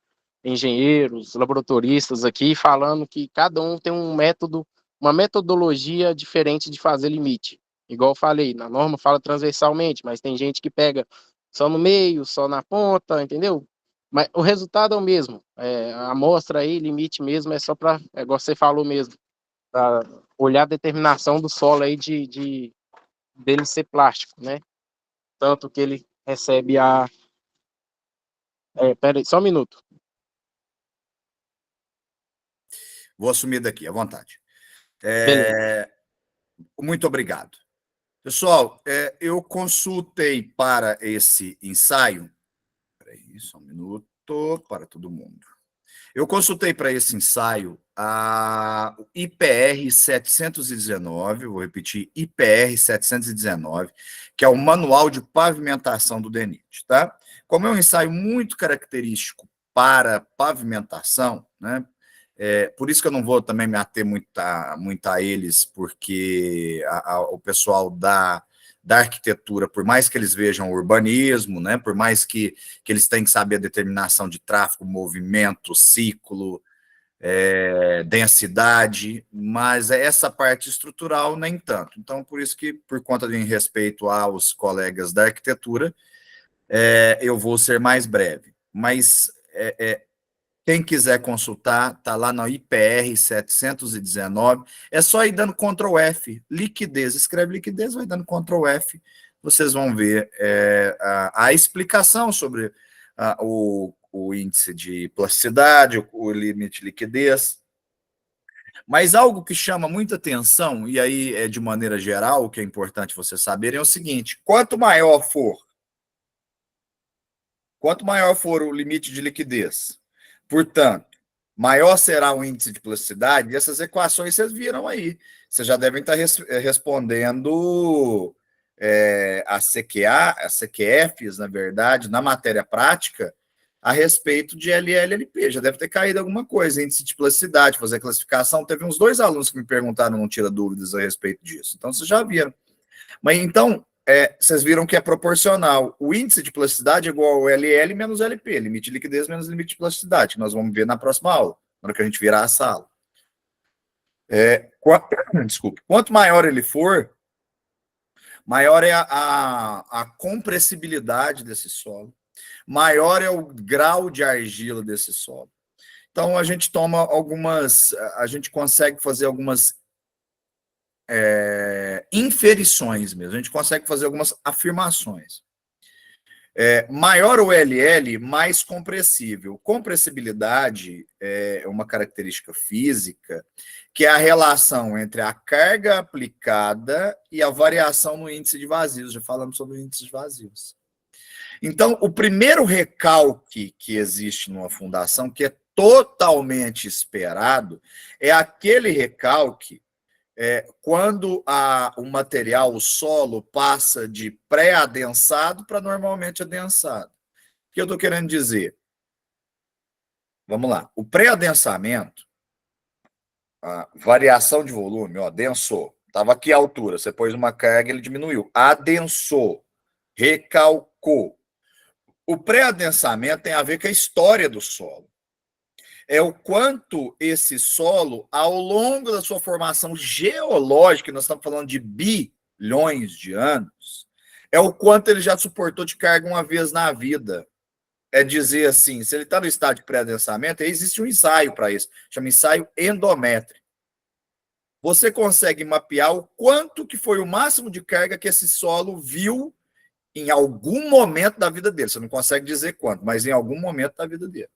engenheiros, laboratoristas aqui, falando que cada um tem um método, uma metodologia diferente de fazer limite. Igual eu falei, na norma fala transversalmente, mas tem gente que pega só no meio, só na ponta, entendeu? Mas o resultado é o mesmo. A amostra aí, limite mesmo, é só para, igual você falou mesmo, para olhar a determinação do solo aí dele ser plástico, né? Tanto que ele recebe a... pera aí, só um minuto. Vou assumir daqui, à vontade. Muito obrigado. Pessoal, eu consultei para esse ensaio... Espera aí, só um minuto, para todo mundo. Eu consultei para esse ensaio a IPR 719, vou repetir, IPR 719, que é o Manual de Pavimentação do DENIT, tá? Como é um ensaio muito característico para pavimentação, né? Por isso que eu não vou também me ater muito a eles, porque o pessoal da arquitetura, por mais que eles vejam urbanismo, né? Por mais que eles tenham que saber a determinação de tráfego, movimento, ciclo, densidade, mas essa parte estrutural nem tanto. Então, por isso que, por conta de respeito aos colegas da arquitetura, eu vou ser mais breve. Mas quem quiser consultar, está lá na IPR 719, é só ir dando Ctrl F, liquidez, escreve liquidez, vai dando Ctrl F, vocês vão ver a explicação sobre o índice de plasticidade, o limite de liquidez. Mas algo que chama muita atenção, e aí de maneira geral, o que é importante vocês saberem é o seguinte: quanto maior for o limite de liquidez, portanto, maior será o índice de plasticidade, e essas equações vocês viram aí. Vocês já devem estar respondendo a CQFs, na verdade, na matéria prática, a respeito de LLLP. Já deve ter caído alguma coisa, índice de plasticidade, fazer classificação. Teve uns 2 alunos que me perguntaram, não tira dúvidas a respeito disso. Então, vocês já viram. Mas, então, vocês viram que é proporcional. O índice de plasticidade é igual ao LL menos LP, limite de liquidez menos limite de plasticidade, que nós vamos ver na próxima aula, na hora que a gente virar a sala. Desculpe. Quanto maior ele for, maior é a compressibilidade desse solo, maior é o grau de argila desse solo. Então, a gente consegue fazer algumas inferições mesmo, a gente consegue fazer algumas afirmações. Maior o LL, mais compressível. Compressibilidade é uma característica física que é a relação entre a carga aplicada e a variação no índice de vazios. Já falamos sobre o índice de vazios. Então, o primeiro recalque que existe numa fundação, que é totalmente esperado, é aquele recalque quando o material, o solo, passa de pré-adensado para normalmente adensado. O que eu estou querendo dizer? Vamos lá. O pré-adensamento, a variação de volume, densou. Estava aqui a altura, você pôs uma carga, ele diminuiu. Adensou, recalcou. O pré-adensamento tem a ver com a história do solo. É o quanto esse solo, ao longo da sua formação geológica, nós estamos falando de bilhões de anos, é o quanto ele já suportou de carga uma vez na vida. É dizer assim, se ele está no estado de pré-adensamento, existe um ensaio para isso, chama ensaio endométrico. Você consegue mapear o quanto que foi o máximo de carga que esse solo viu em algum momento da vida dele. Você não consegue dizer quanto, mas em algum momento da vida dele.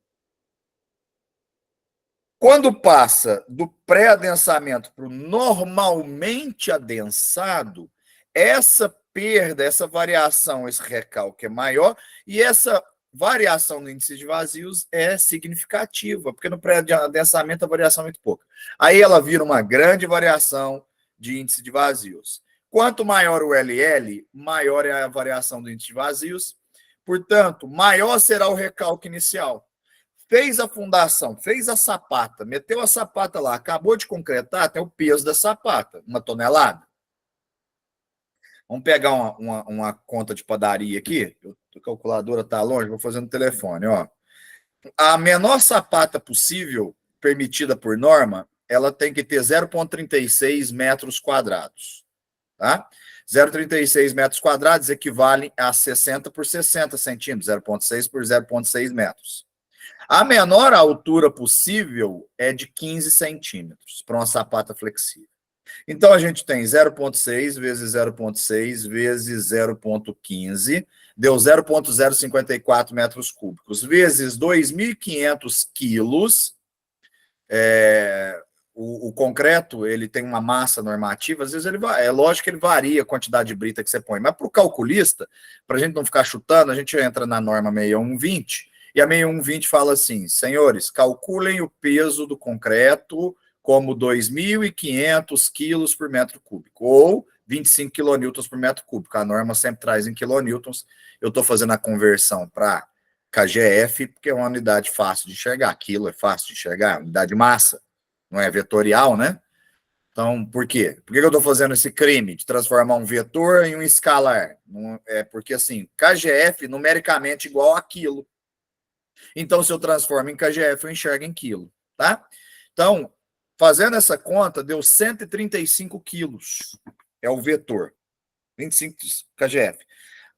Quando passa do pré-adensamento para o normalmente adensado, essa perda, essa variação, esse recalque é maior, e essa variação no índice de vazios é significativa, porque no pré-adensamento a variação é muito pouca. Aí ela vira uma grande variação de índice de vazios. Quanto maior o LL, maior é a variação do índice de vazios, portanto, maior será o recalque inicial. Fez a fundação, fez a sapata, meteu a sapata lá, acabou de concretar, tem o peso da sapata, 1 tonelada. Vamos pegar uma conta de padaria aqui. A calculadora está longe, vou fazer no telefone. A menor sapata possível, permitida por norma, ela tem que ter 0,36 metros quadrados. Tá? 0,36 metros quadrados equivale a 60 por 60 centímetros, 0,6 por 0,6 metros. A menor altura possível é de 15 centímetros para uma sapata flexível. Então, a gente tem 0,6 vezes 0,6 vezes 0,15, deu 0,054 metros cúbicos, vezes 2.500 quilos. O concreto, ele tem uma massa normativa, às vezes é lógico que ele varia a quantidade de brita que você põe, mas para o calculista, para a gente não ficar chutando, a gente entra na norma 6120, E a 6120 fala assim: senhores, calculem o peso do concreto como 2.500 quilos por metro cúbico, ou 25 quilonewtons por metro cúbico. A norma sempre traz em quilonewtons. Eu estou fazendo a conversão para KGF, porque é uma unidade fácil de enxergar. Quilo é fácil de enxergar, unidade de massa, não é vetorial, né? Então, por quê? Por que eu estou fazendo esse crime de transformar um vetor em um escalar? É porque, assim, KGF numericamente igual a quilo. Então, se eu transformo em KGF, eu enxergo em quilo, tá? Então, fazendo essa conta, deu 135 quilos. É o vetor. 25 KGF.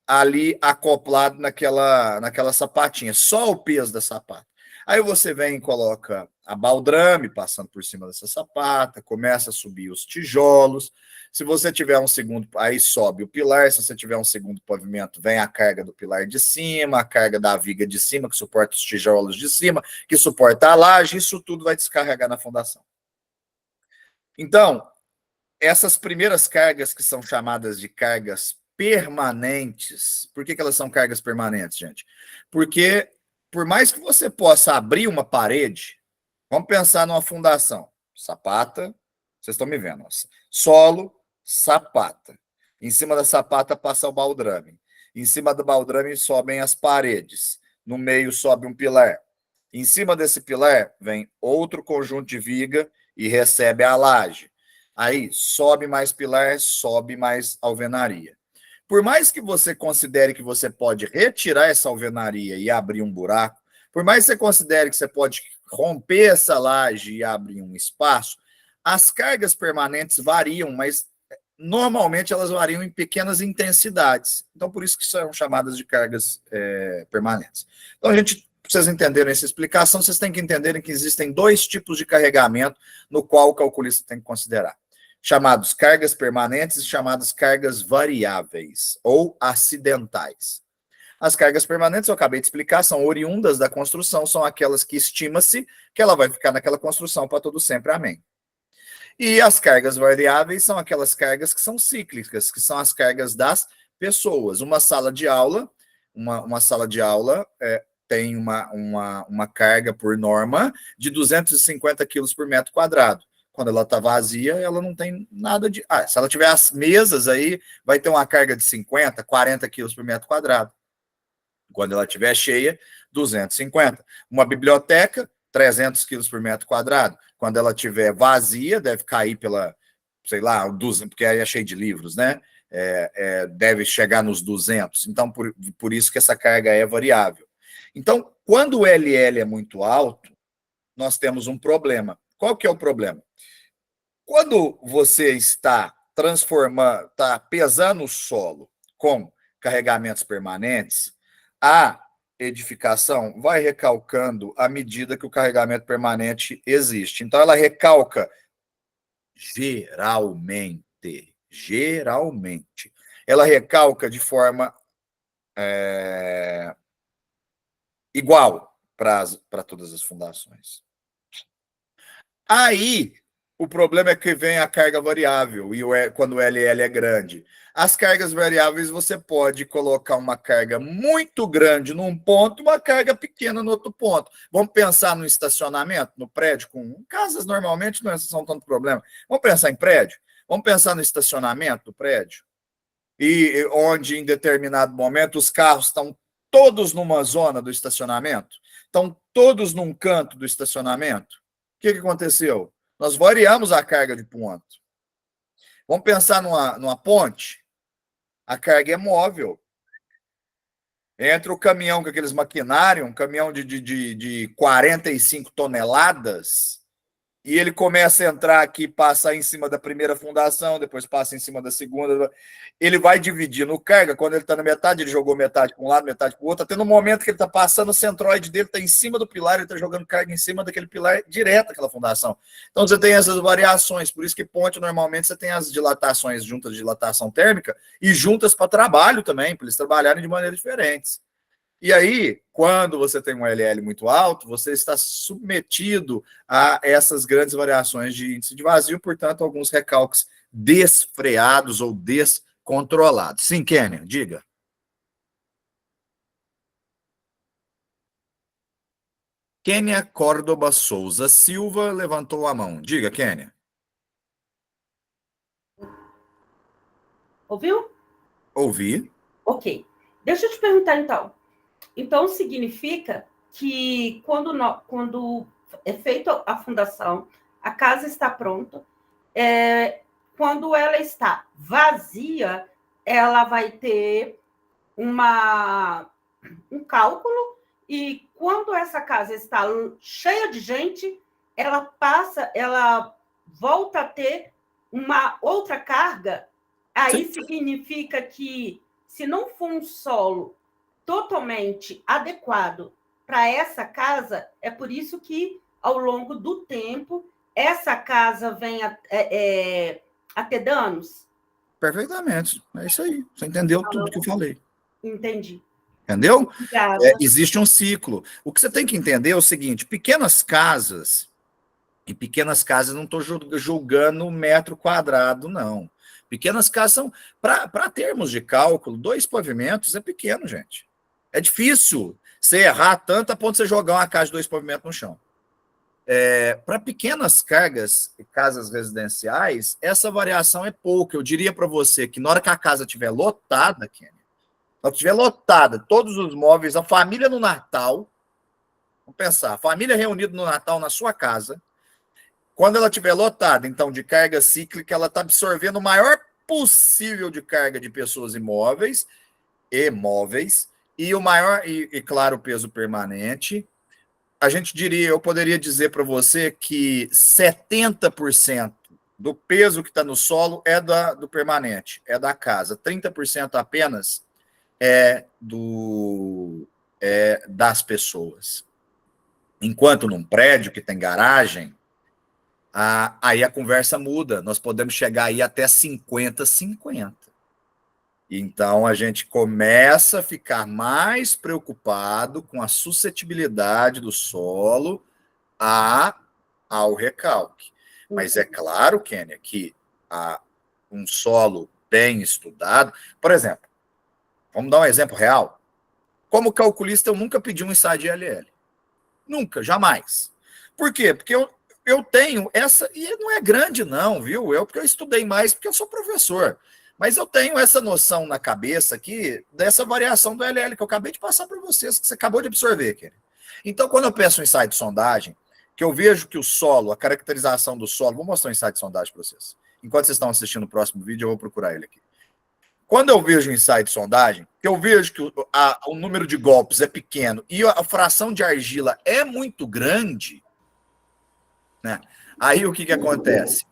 Ali acoplado naquela sapatinha. Só o peso da sapata. Aí você vem e coloca a baldrame passando por cima dessa sapata, começa a subir os tijolos. Se você tiver um segundo, aí sobe o pilar. Se você tiver um segundo pavimento, vem a carga do pilar de cima, a carga da viga de cima, que suporta os tijolos de cima, que suporta a laje. Isso tudo vai descarregar na fundação. Então, essas primeiras cargas que são chamadas de cargas permanentes, por que elas são cargas permanentes, gente? Porque, por mais que você possa abrir uma parede, vamos pensar numa fundação. Sapata, vocês estão me vendo. Solo, sapata. Em cima da sapata passa o baldrame. Em cima do baldrame sobem as paredes. No meio sobe um pilar. Em cima desse pilar vem outro conjunto de viga e recebe a laje. Aí sobe mais pilar, sobe mais alvenaria. Por mais que você considere que você pode retirar essa alvenaria e abrir um buraco, por mais que você considere que você pode romper essa laje e abrir um espaço, as cargas permanentes variam, mas normalmente elas variam em pequenas intensidades. Então, por isso que são chamadas de cargas permanentes. Então, para vocês entenderem essa explicação, vocês têm que entenderem que existem dois tipos de carregamento no qual o calculista tem que considerar. Chamados cargas permanentes e chamadas cargas variáveis ou acidentais. As cargas permanentes, eu acabei de explicar, são oriundas da construção, são aquelas que estima-se que ela vai ficar naquela construção para todo sempre, amém. E as cargas variáveis são aquelas cargas que são cíclicas, que são as cargas das pessoas. Uma sala de aula, tem uma carga por norma de 250 quilos por metro quadrado. Quando ela está vazia, ela não tem nada de... se ela tiver as mesas aí, vai ter uma carga de 50, 40 quilos por metro quadrado. Quando ela estiver cheia, 250. Uma biblioteca, 300 quilos por metro quadrado. Quando ela estiver vazia, deve cair pela, sei lá, 200, porque aí é cheio de livros, né? Deve chegar nos 200. Então, por isso que essa carga é variável. Então, quando o LL é muito alto, nós temos um problema. Qual que é o problema? Quando você está pesando o solo com carregamentos permanentes, a edificação vai recalcando à medida que o carregamento permanente existe. Então, ela recalca geralmente, ela recalca de forma igual para todas as fundações. Aí, o problema é que vem a carga variável, quando o LL é grande. As cargas variáveis, você pode colocar uma carga muito grande num ponto, uma carga pequena no outro ponto. Vamos pensar no estacionamento, no prédio, com casas normalmente não são tanto problema. Vamos pensar em prédio? Vamos pensar no estacionamento do prédio? E onde, em determinado momento, os carros estão todos numa zona do estacionamento? Estão todos num canto do estacionamento? O que aconteceu? Nós variamos a carga de ponto. Vamos pensar numa ponte? A carga é móvel. Entra o caminhão com aqueles maquinários, um caminhão de 45 toneladas, e ele começa a entrar aqui, passa em cima da primeira fundação, depois passa em cima da segunda. Ele vai dividindo carga. Quando ele está na metade, ele jogou metade para um lado, metade para o outro. Até no momento que ele está passando, o centroide dele está em cima do pilar, ele está jogando carga em cima daquele pilar direto àquela fundação. Então você tem essas variações. Por isso que ponte, normalmente, você tem as dilatações juntas de dilatação térmica e juntas para trabalho também, para eles trabalharem de maneiras diferentes. E aí, quando você tem um LL muito alto, você está submetido a essas grandes variações de índice de vazio, portanto, alguns recalques desfreados ou descontrolados. Sim, Kênia, diga. Kênia Córdoba Souza Silva levantou a mão. Diga, Kênia. Ouviu? Ouvi. Ok. Deixa eu te perguntar, então. Então, significa que quando é feita a fundação, a casa está pronta, quando ela está vazia, ela vai ter um cálculo, e quando essa casa está cheia de gente, ela volta a ter uma outra carga. Aí Sim. significa que, se não for um solo totalmente adequado para essa casa, é por isso que, ao longo do tempo, essa casa vem a ter danos? Perfeitamente. É isso aí. Você entendeu tudo que eu falei. Entendi. Entendeu? Obrigada. Existe um ciclo. O que você tem que entender é o seguinte: pequenas casas, em pequenas casas, não estou julgando o metro quadrado, não. Pequenas casas são, para termos de cálculo, 2 pavimentos é pequeno, gente. É difícil você errar tanto a ponto de você jogar uma casa de 2 pavimentos no chão. Para pequenas cargas e casas residenciais, essa variação é pouca. Eu diria para você que na hora que a casa estiver lotada, Kenny, na hora que estiver lotada, todos os móveis, a família no Natal, vamos pensar, a família reunida no Natal na sua casa, quando ela estiver lotada, então, de carga cíclica, ela está absorvendo o maior possível de carga de pessoas e móveis, e o maior, e claro, o peso permanente. A gente diria, eu poderia dizer para você que 70% do peso que está no solo é do permanente, é da casa. 30% apenas é das pessoas. Enquanto num prédio que tem garagem, aí a conversa muda. Nós podemos chegar aí até 50-50. Então, a gente começa a ficar mais preocupado com a suscetibilidade do solo ao recalque. Mas é claro, Kênia, que um solo bem estudado... Por exemplo, vamos dar um exemplo real. Como calculista, eu nunca pedi um ensaio de ILL. Nunca, jamais. Por quê? Porque eu tenho essa... E não é grande não, viu? Porque eu estudei mais, porque eu sou professor. Mas eu tenho essa noção na cabeça aqui dessa variação do LL que eu acabei de passar para vocês, que você acabou de absorver, Kênia. Então, quando eu peço um ensaio de sondagem, que eu vejo que o solo, a caracterização do solo... Vou mostrar um ensaio de sondagem para vocês. Enquanto vocês estão assistindo o próximo vídeo, eu vou procurar ele aqui. Quando eu vejo um ensaio de sondagem, que eu vejo que o número de golpes é pequeno e a fração de argila é muito grande, né? Aí o que acontece?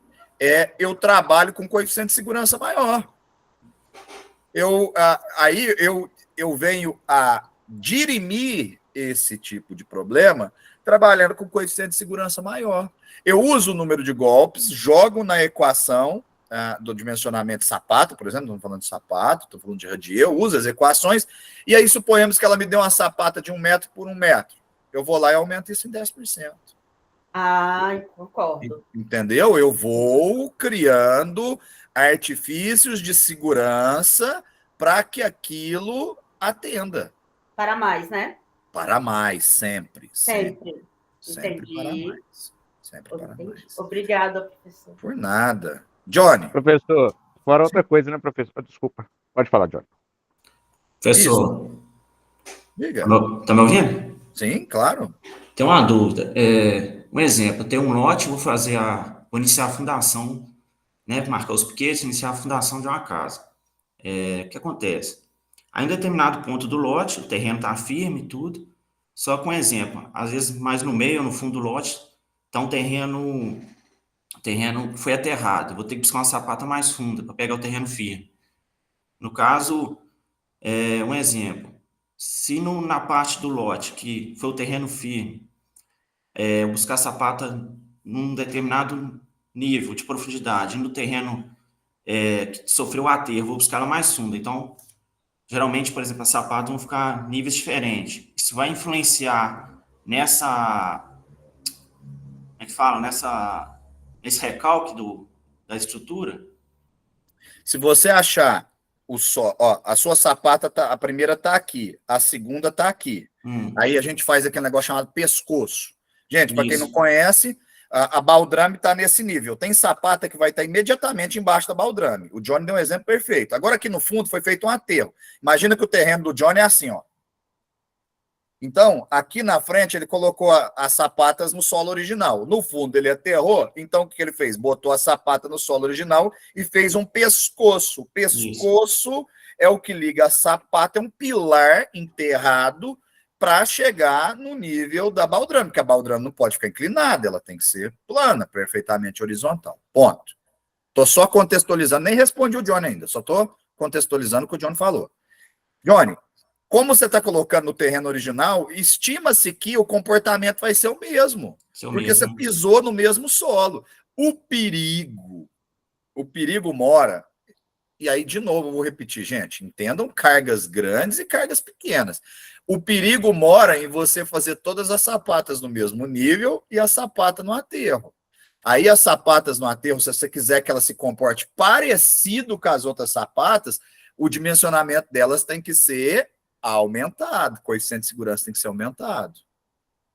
Eu trabalho com coeficiente de segurança maior. Aí eu venho a dirimir esse tipo de problema trabalhando com coeficiente de segurança maior. Eu uso o número de golpes, jogo na equação do dimensionamento de sapato, por exemplo, não estou falando de sapato, estou falando de radier, eu uso as equações, e aí suponhamos que ela me deu uma sapata de 1 metro por 1 metro. Eu vou lá e aumento isso em 10%. Concordo. Entendeu? Eu vou criando artifícios de segurança para que aquilo atenda. Para mais, né? Para mais, sempre. Sempre. Sempre para Entendi. mais. Sempre para mais. Obrigada, professor. Por nada. Johnny. Professor, fora outra coisa, né, professor? Desculpa. Pode falar, Johnny. Professor, Diga. tá me ouvindo? Sim, claro. Tem uma dúvida. Um exemplo, eu tenho um lote, vou iniciar a fundação, né, marcar os piquetes, iniciar a fundação de uma casa. O que acontece? Aí, em determinado ponto do lote, o terreno está firme e tudo, só que um exemplo, às vezes mais no meio ou no fundo do lote, está um terreno foi aterrado, vou ter que buscar uma sapata mais funda para pegar o terreno firme. No caso, um exemplo, se na parte do lote que foi o terreno firme, eu buscar sapata num determinado nível de profundidade, no terreno que sofreu aterro, vou buscar ela mais funda. Então, geralmente, por exemplo, as sapatas vão ficar níveis diferentes. Isso vai influenciar nesse recalque da estrutura? Se você achar ó, a sua sapata, a primeira tá aqui, a segunda tá aqui. Aí a gente faz aquele negócio chamado pescoço. Gente, para quem não conhece, a baldrame está nesse nível. Tem sapata que vai estar imediatamente embaixo da baldrame. O Johnny deu um exemplo perfeito. Agora aqui no fundo foi feito um aterro. Imagina que o terreno do Johnny é assim, ó. Então, aqui na frente ele colocou as sapatas no solo original. No fundo ele aterrou, então o que ele fez? Botou a sapata no solo original e fez um pescoço. O pescoço é o que liga a sapata, é um pilar enterrado para chegar no nível da baldrame, porque a baldrame não pode ficar inclinada, ela tem que ser plana, perfeitamente horizontal. Ponto. Estou só contextualizando, nem respondi o Johnny ainda, só estou contextualizando o que o Johnny falou. Johnny, como você está colocando no terreno original, estima-se que o comportamento vai ser o mesmo, porque você pisou no mesmo solo. O perigo mora, e aí de novo eu vou repetir, gente, entendam cargas grandes e cargas pequenas. O perigo mora em você fazer todas as sapatas no mesmo nível e a sapata no aterro. Aí as sapatas no aterro, se você quiser que ela se comporte parecido com as outras sapatas, o dimensionamento delas tem que ser aumentado, o coeficiente de segurança tem que ser aumentado.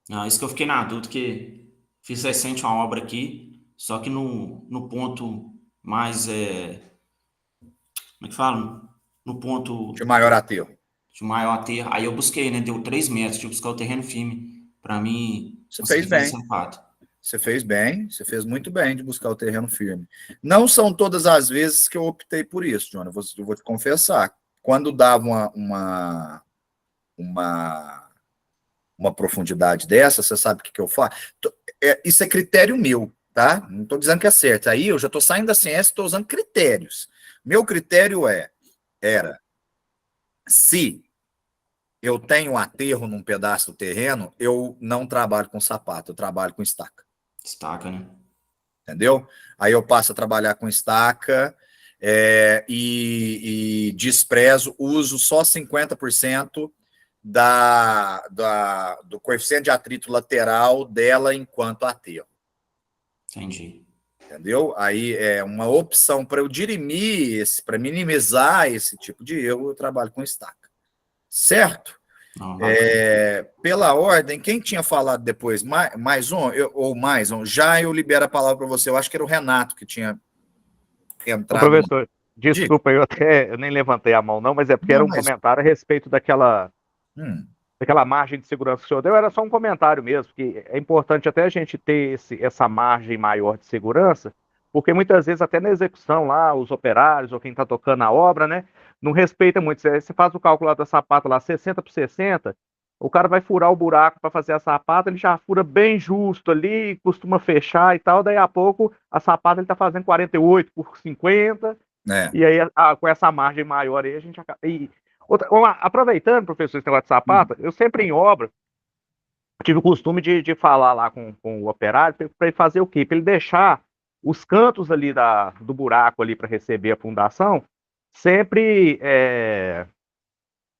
Não, isso que eu fiquei na dúvida, que fiz recente uma obra aqui, só que no ponto mais, como é que fala? No ponto... De maior aterro. De maior aterro. Aí eu busquei, né? Deu 3 metros, tive que buscar o terreno firme para mim Você fez bem. Você fez bem, você fez muito bem de buscar o terreno firme. Não são todas as vezes que eu optei por isso, Johnny, eu vou te confessar. Quando dava uma profundidade dessa, você sabe o que eu faço? Isso é critério meu, tá? Não estou dizendo que é certo. Aí eu já estou saindo da ciência e estou usando critérios. Meu critério era, se eu tenho aterro num pedaço do terreno, eu não trabalho com sapato, eu trabalho com estaca. Estaca, né? Entendeu? Aí eu passo a trabalhar com estaca e desprezo, uso só 50% do coeficiente de atrito lateral dela enquanto aterro. Entendi. Entendeu? Aí é uma opção para eu dirimir, para minimizar esse tipo de erro, eu trabalho com estaca. Certo? Pela ordem, quem tinha falado depois? Mais um? Já eu libero a palavra para você. Eu acho que era o Renato que tinha entrado. Ô, professor, desculpa, eu nem levantei a mão, não, mas é porque era um comentário a respeito daquela margem de segurança que o senhor deu. Era só um comentário mesmo, que é importante até a gente ter essa margem maior de segurança, porque muitas vezes até na execução lá, os operários ou quem está tocando a obra, né, não respeita muito. Você faz o cálculo lá da sapata lá 60 por 60, o cara vai furar o buraco para fazer a sapata, ele já fura bem justo ali, costuma fechar e tal, daí a pouco a sapata ele está fazendo 48 por 50, e aí com essa margem maior aí a gente acaba... aproveitando, professor, esse negócio de sapata, eu sempre em obra tive o costume de falar lá com o operário para ele fazer o quê? Para ele deixar os cantos ali do buraco ali para receber a fundação sempre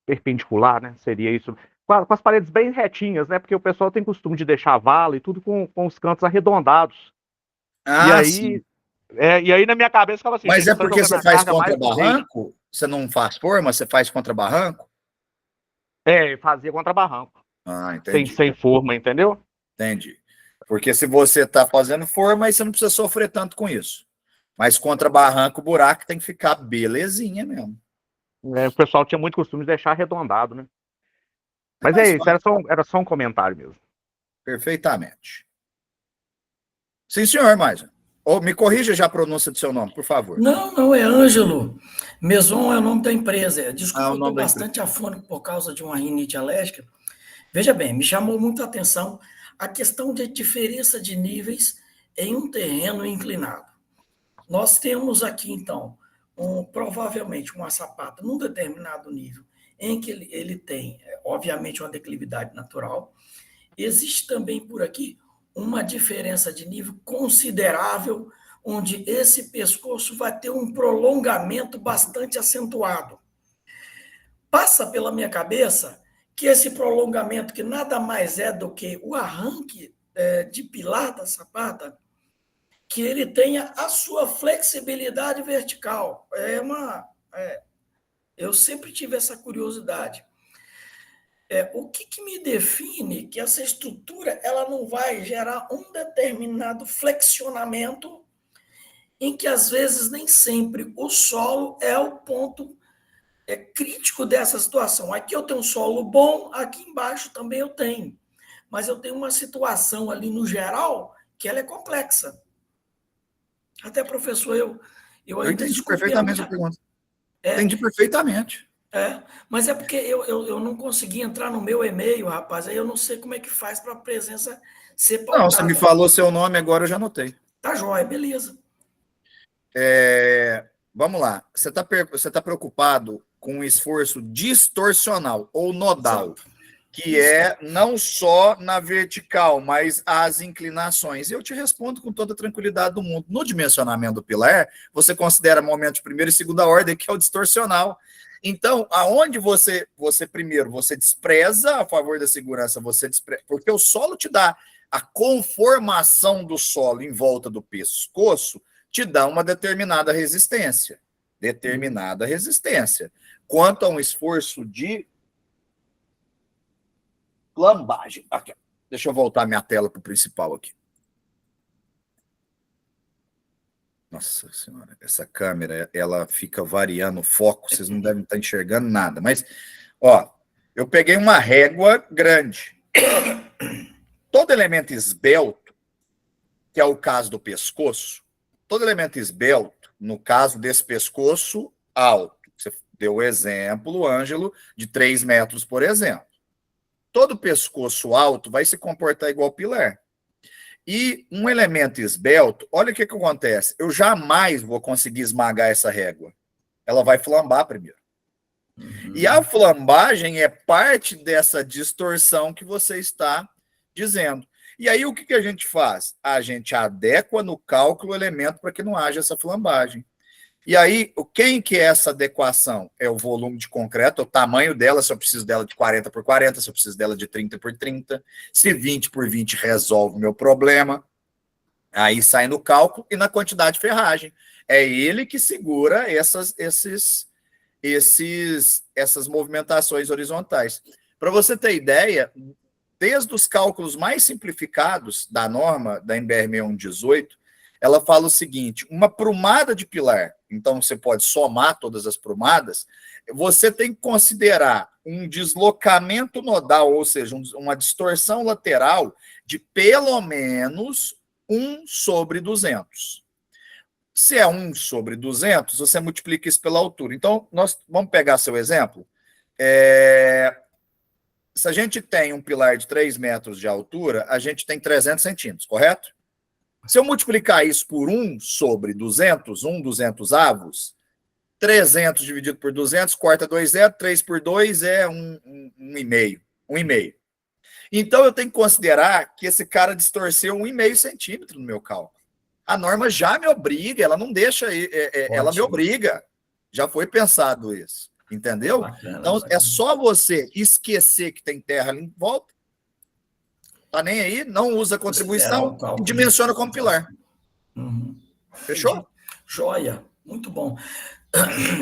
perpendicular, né? Seria isso. Com as paredes bem retinhas, né? Porque o pessoal tem costume de deixar vala e tudo com os cantos arredondados. Sim. E aí na minha cabeça ficava assim... Mas é porque você faz contra barranco? Você não faz forma? Você faz contra barranco? Fazia contra barranco. Entendi. Sem forma, entendeu? Entendi. Porque se você está fazendo forma, aí você não precisa sofrer tanto com isso. Mas contra barranco, o buraco tem que ficar belezinha mesmo. O pessoal tinha muito costume de deixar arredondado, né? Mas isso, era só um comentário mesmo. Perfeitamente. Sim, senhor, mais. Me corrija já a pronúncia do seu nome, por favor. Não, é Ângelo. Maison é o nome da empresa. Desculpa, eu estou bastante empresa. afônico por causa de uma rinite alérgica. Veja bem, me chamou muito a atenção a questão de diferença de níveis em um terreno inclinado. Nós temos aqui, então, provavelmente uma sapata num determinado nível, em que ele tem, obviamente, uma declividade natural. Existe também por aqui uma diferença de nível considerável, onde esse pescoço vai ter um prolongamento bastante acentuado. Passa pela minha cabeça que esse prolongamento, que nada mais é do que o arranque de pilar da sapata, que ele tenha a sua flexibilidade vertical. Eu sempre tive essa curiosidade. O que me define que essa estrutura ela não vai gerar um determinado flexionamento em que, às vezes, nem sempre o solo é o ponto crítico dessa situação. Aqui eu tenho um solo bom, aqui embaixo também eu tenho. Mas eu tenho uma situação ali, no geral, que ela é complexa. Até, professor, eu ainda entendi perfeitamente a pergunta. Entendi perfeitamente. Mas é porque eu não consegui entrar no meu e-mail, rapaz, aí eu não sei como é que faz para a presença ser pautada. Não, você me falou seu nome agora, eu já anotei. Tá jóia, beleza. Vamos lá. Você tá preocupado com um esforço distorcional ou nodal, que é não só na vertical, mas as inclinações. Eu te respondo com toda a tranquilidade do mundo. No dimensionamento do pilar, você considera momento de primeira e segunda ordem, que é o distorcional. Então, aonde você primeiro, você despreza a favor da segurança, porque o solo te dá a conformação do solo em volta do pescoço, te dá uma determinada resistência. Quanto a um esforço de lambagem. Aqui, deixa eu voltar minha tela para o principal aqui. Nossa senhora, essa câmera, ela fica variando o foco, vocês não devem estar enxergando nada. Mas, eu peguei uma régua grande. Todo elemento esbelto, que é o caso do pescoço, todo elemento esbelto, no caso desse pescoço alto, você deu o exemplo, Ângelo, de 3 metros, por exemplo. Todo pescoço alto vai se comportar igual pilar. E um elemento esbelto, olha o que acontece. Eu jamais vou conseguir esmagar essa régua. Ela vai flambar primeiro. E a flambagem é parte dessa distorção que você está dizendo. E aí o que a gente faz? A gente adequa no cálculo o elemento para que não haja essa flambagem. E aí, quem que é essa adequação? É o volume de concreto, o tamanho dela, se eu preciso dela de 40 por 40, se eu preciso dela de 30 por 30, se 20 por 20 resolve o meu problema, aí sai no cálculo e na quantidade de ferragem. É ele que segura essas movimentações horizontais. Para você ter ideia, desde os cálculos mais simplificados da norma da NBR 6118, ela fala o seguinte: uma prumada de pilar, então você pode somar todas as prumadas, você tem que considerar um deslocamento nodal, ou seja, uma distorção lateral de pelo menos 1 sobre 200. Se é 1 sobre 200, você multiplica isso pela altura. Então, nós vamos pegar seu exemplo. Se a gente tem um pilar de 3 metros de altura, a gente tem 300 centímetros, correto? Se eu multiplicar isso por 1 sobre 200, 200 avos, 300 dividido por 200, corta 2 zeros, 3 por 2 é 1,5. Então, eu tenho que considerar que esse cara distorceu 1,5 centímetro no meu cálculo. A norma já me obriga, ela não deixa, ela me obriga. Já foi pensado isso, entendeu? Bacana, então, bacana. É só você esquecer que tem terra ali em volta, tá nem aí, não usa contribuição, dimensiona como pilar. Fechou? Joia, muito bom.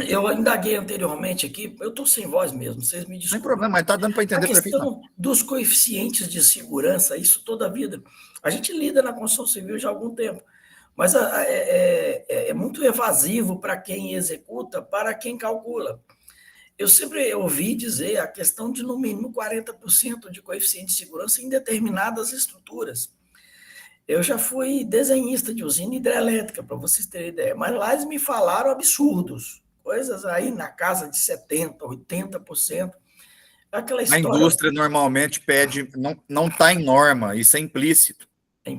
Eu indaguei anteriormente aqui, eu estou sem voz mesmo, vocês me desculpem. Sem problema, mas está dando para entender perfeitamente. A questão dos coeficientes de segurança, isso toda a vida. A gente lida na construção civil já há algum tempo, mas é muito evasivo para quem executa, para quem calcula. Eu sempre ouvi dizer a questão de, no mínimo, 40% de coeficiente de segurança em determinadas estruturas. Eu já fui desenhista de usina hidrelétrica, para vocês terem ideia, mas lá eles me falaram absurdos, coisas aí na casa de 70%, 80%. Aquela história... A indústria normalmente pede, não está em norma, isso é implícito.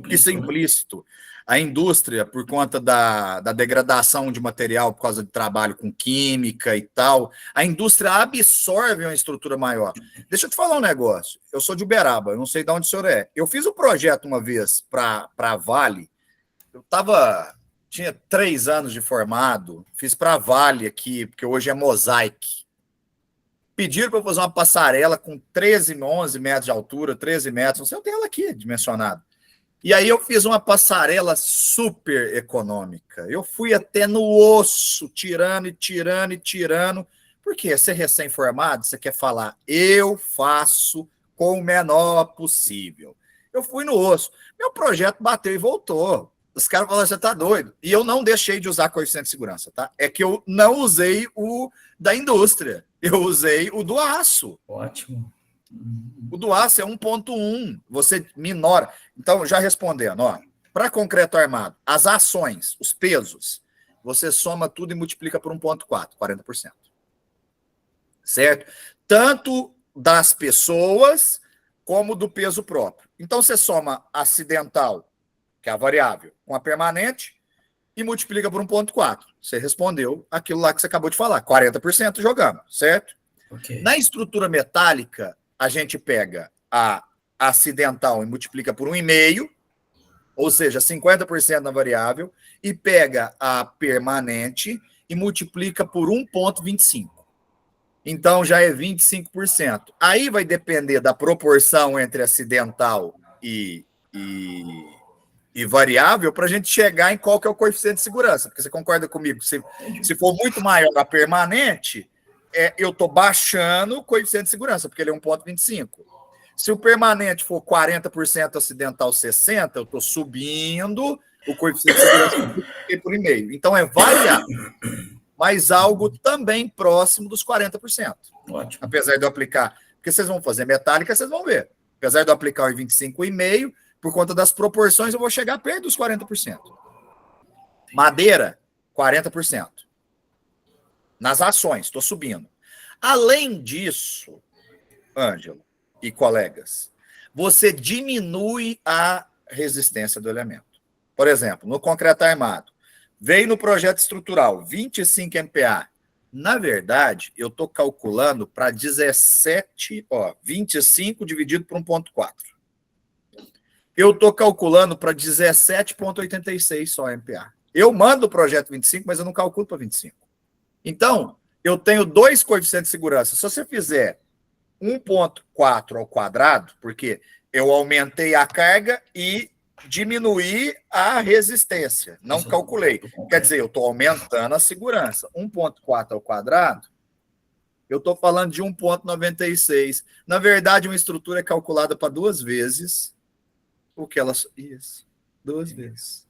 Isso é implícito. Né? A indústria, por conta da degradação de material por causa de trabalho com química e tal, a indústria absorve uma estrutura maior. Deixa eu te falar um negócio. Eu sou de Uberaba, eu não sei de onde o senhor é. Eu fiz um projeto uma vez para a Vale. Tinha 3 anos de formado, fiz para a Vale aqui, porque hoje é Mosaic. Pediram para eu fazer uma passarela com 11 metros de altura, 13 metros, não sei, eu tenho ela aqui dimensionada. E aí eu fiz uma passarela super econômica. Eu fui até no osso, tirando, Porque você recém-formado, você quer falar, eu faço com o menor possível. Eu fui no osso. Meu projeto bateu e voltou. Os caras falaram, você tá doido. E eu não deixei de usar coeficiente de segurança, tá? É que eu não usei o da indústria. Eu usei o do aço. Ótimo. O do aço é 1,1. Você minora. Então, já respondendo, ó. Para concreto armado, as ações, os pesos, você soma tudo e multiplica por 1,4, 40%. Certo? Tanto das pessoas como do peso próprio. Então, você soma acidental, que é a variável, com a permanente e multiplica por 1,4. Você respondeu aquilo lá que você acabou de falar, 40% jogamos, certo? Okay. Na estrutura metálica, a gente pega a acidental e multiplica por 1,5, ou seja, 50% na variável, e pega a permanente e multiplica por 1,25. Então, já é 25%. Aí vai depender da proporção entre acidental e variável para a gente chegar em qual que é o coeficiente de segurança. Porque você concorda comigo? Se for muito maior a permanente, eu estou baixando o coeficiente de segurança, porque ele é 1,25. Se o permanente for 40%, acidental 60%, eu estou subindo o coeficiente de segurança por 1,5. Então, é variável, mas algo também próximo dos 40%. Ótimo. Apesar de eu aplicar, porque vocês vão fazer metálica, vocês vão ver. Apesar de eu aplicar o 25,5, por conta das proporções, eu vou chegar perto dos 40%. Madeira, 40%. Nas ações, estou subindo. Além disso, Ângelo e colegas, você diminui a resistência do elemento. Por exemplo, no concreto armado, veio no projeto estrutural 25 MPa. Na verdade, eu estou calculando para 17, 25 dividido por 1,4. Eu estou calculando para 17,86 só MPa. Eu mando o projeto 25, mas eu não calculo para 25. Então, eu tenho dois coeficientes de segurança. Se você fizer 1,4 ao quadrado, porque eu aumentei a carga e diminuí a resistência. Não calculei. Quer dizer, eu estou aumentando a segurança. 1,4 ao quadrado, eu estou falando de 1,96. Na verdade, uma estrutura é calculada para 2 vezes o que ela... Isso, 2 vezes.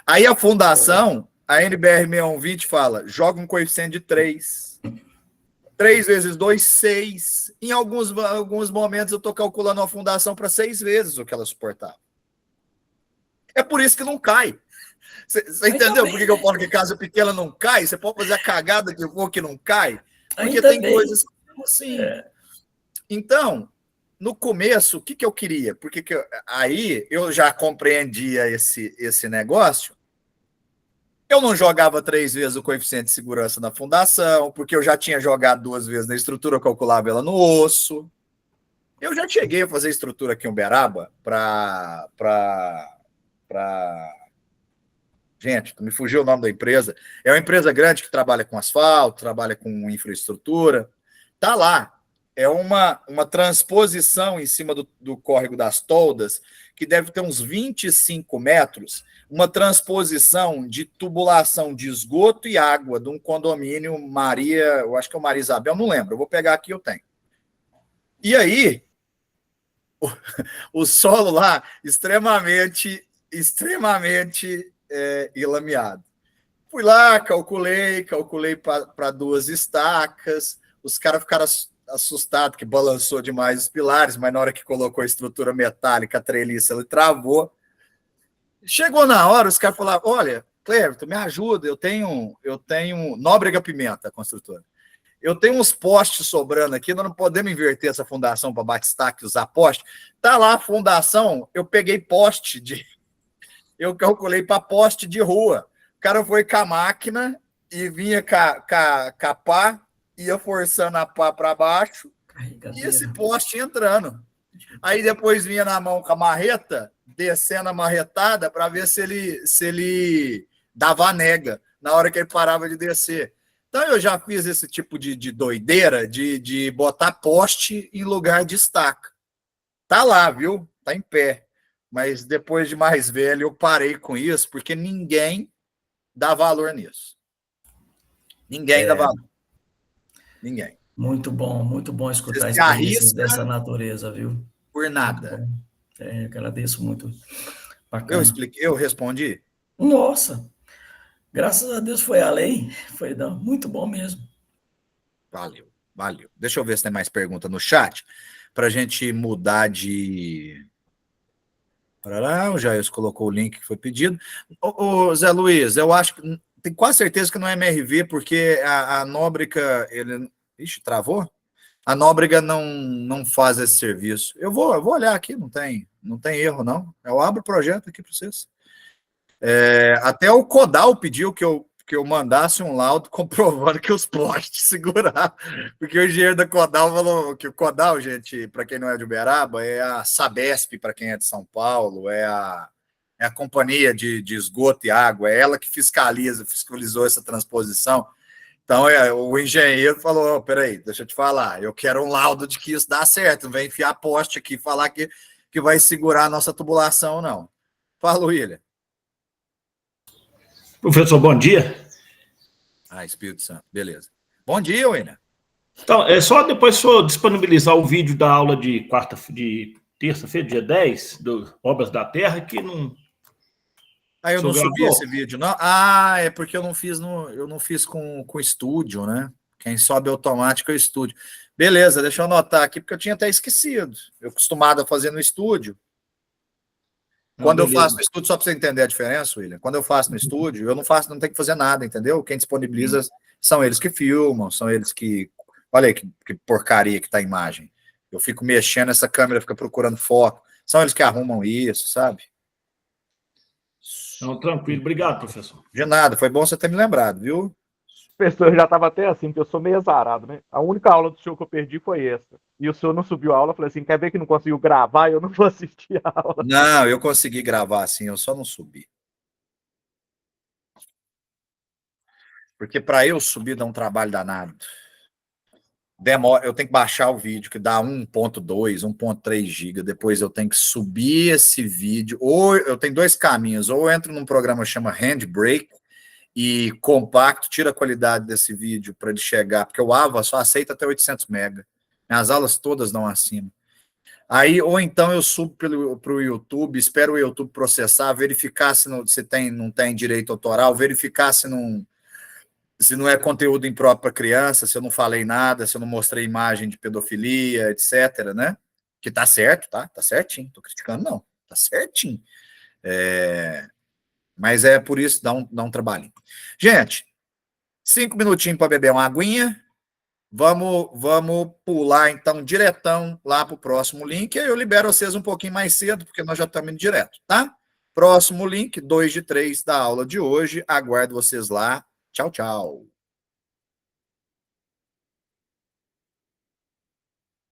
Aí a fundação, a NBR 6120 fala, joga um coeficiente de 3. 3 vezes 2, 6. Em alguns momentos eu estou calculando uma fundação para 6 vezes o que ela suportava. É por isso que não cai. Você entendeu por que eu falo que casa pequena não cai? Você pode fazer a cagada que for que não cai? Porque tem coisas assim. Então, no começo, o que eu queria? Porque aí eu já compreendia esse negócio. Eu não jogava 3 vezes o coeficiente de segurança na fundação, porque eu já tinha jogado 2 vezes na estrutura, eu calculava ela no osso. Eu já cheguei a fazer estrutura aqui em Uberaba Gente, me fugiu o nome da empresa. É uma empresa grande que trabalha com asfalto, trabalha com infraestrutura. Tá lá. É uma transposição em cima do córrego das Toldas, que deve ter uns 25 metros, uma transposição de tubulação de esgoto e água de um condomínio Maria, eu acho que é o Maria Isabel, não lembro, eu vou pegar aqui, eu tenho. E aí, o solo lá, extremamente ilameado. Fui lá, calculei para 2 estacas, os caras ficaram assustados que balançou demais os pilares, mas na hora que colocou a estrutura metálica, a treliça, ele travou. Chegou na hora, os caras falaram, olha, Cleverton, me ajuda, eu tenho Nóbrega Pimenta, a construtora. Eu tenho uns postes sobrando aqui, nós não podemos inverter essa fundação para bate-stack e usar poste. Tá lá a fundação, eu peguei poste eu calculei para poste de rua. O cara foi com a máquina e vinha com a pá, ia forçando a pá para baixo e esse poste entrando. Aí depois vinha na mão com a marreta, descendo a marretada para ver se ele dava nega na hora que ele parava de descer. Então eu já fiz esse tipo de doideira de botar poste em lugar de estaca. Tá lá, viu? Tá em pé. Mas depois de mais velho eu parei com isso, porque ninguém dá valor nisso. Ninguém dá valor. Ninguém. Muito bom escutar Você se experiências arrisca dessa natureza, viu? por Muito nada. bom. Agradeço muito. Eu Bacana. expliquei, eu respondi. Nossa, graças a Deus foi além. Foi muito bom mesmo. Valeu, valeu. Deixa eu ver se tem mais pergunta no chat, para a gente mudar de... Parará, o Jair colocou o link que foi pedido. Ô, Zé Luiz, eu acho que... Tenho quase certeza que não é MRV, porque a Nóbrega... Ele... Ixi, travou? A Nóbrega não faz esse serviço. Eu vou olhar aqui, não tem erro, não. Eu abro o projeto aqui para vocês. Até o Codal pediu que eu mandasse um laudo comprovando que os postes seguraram. Porque o engenheiro da Codal falou que o Codal, gente, para quem não é de Uberaba, é a Sabesp, para quem é de São Paulo, é a companhia de esgoto e água, é ela que fiscalizou essa transposição. Então, o engenheiro falou, oh, peraí, deixa eu te falar, eu quero um laudo de que isso dá certo, não vem enfiar poste aqui e falar que vai segurar a nossa tubulação, não. Fala, William. Professor, bom dia. Espírito Santo, beleza. Bom dia, William. Então, é só depois só disponibilizar o vídeo da aula de terça-feira, dia 10, do Obras da Terra, que não... Eu não subi esse vídeo, não? É porque eu não fiz com estúdio, né? Quem sobe automático é o estúdio. Beleza, deixa eu anotar aqui, porque eu tinha até esquecido. Eu acostumado a fazer no estúdio. Quando eu faço no estúdio, só para você entender a diferença, William, quando eu faço no estúdio, eu não tenho que fazer nada, entendeu? Quem disponibiliza são eles que filmam, são eles que... Olha aí que porcaria que tá a imagem. Eu fico mexendo, essa câmera fica procurando foco. São eles que arrumam isso, sabe? Não, tranquilo. Obrigado, professor. De nada, foi bom você ter me lembrado, viu? Professor, já estava até assim, porque eu sou meio azarado, né? A única aula do senhor que eu perdi foi essa. E o senhor não subiu a aula, eu falei assim, quer ver que não conseguiu gravar? Eu não vou assistir a aula. Não, eu consegui gravar assim, eu só não subi. Porque para eu subir dá um trabalho danado. Demora, eu tenho que baixar o vídeo, que dá 1.2, 1.3 GB. Depois eu tenho que subir esse vídeo. Ou eu tenho dois caminhos. Ou eu entro num programa que chama Handbrake e compacto, tira a qualidade desse vídeo para ele chegar, porque o AVA só aceita até 800 MB. As aulas todas dão acima. Aí, ou então eu subo para o YouTube, espero o YouTube processar, verificar se não tem direito autoral, verificar se não é conteúdo impróprio para criança, se eu não falei nada, se eu não mostrei imagem de pedofilia, etc., né? Que tá certo, tá? Tá certinho. Tô criticando, não. Tá certinho. Mas é por isso, dá um trabalhinho. Gente, 5 minutinhos para beber uma aguinha. Vamos pular, então, diretão lá para o próximo link. Aí eu libero vocês um pouquinho mais cedo, porque nós já estamos indo direto, tá? Próximo link, 2 de 3 da aula de hoje. Aguardo vocês lá. Tchau, tchau.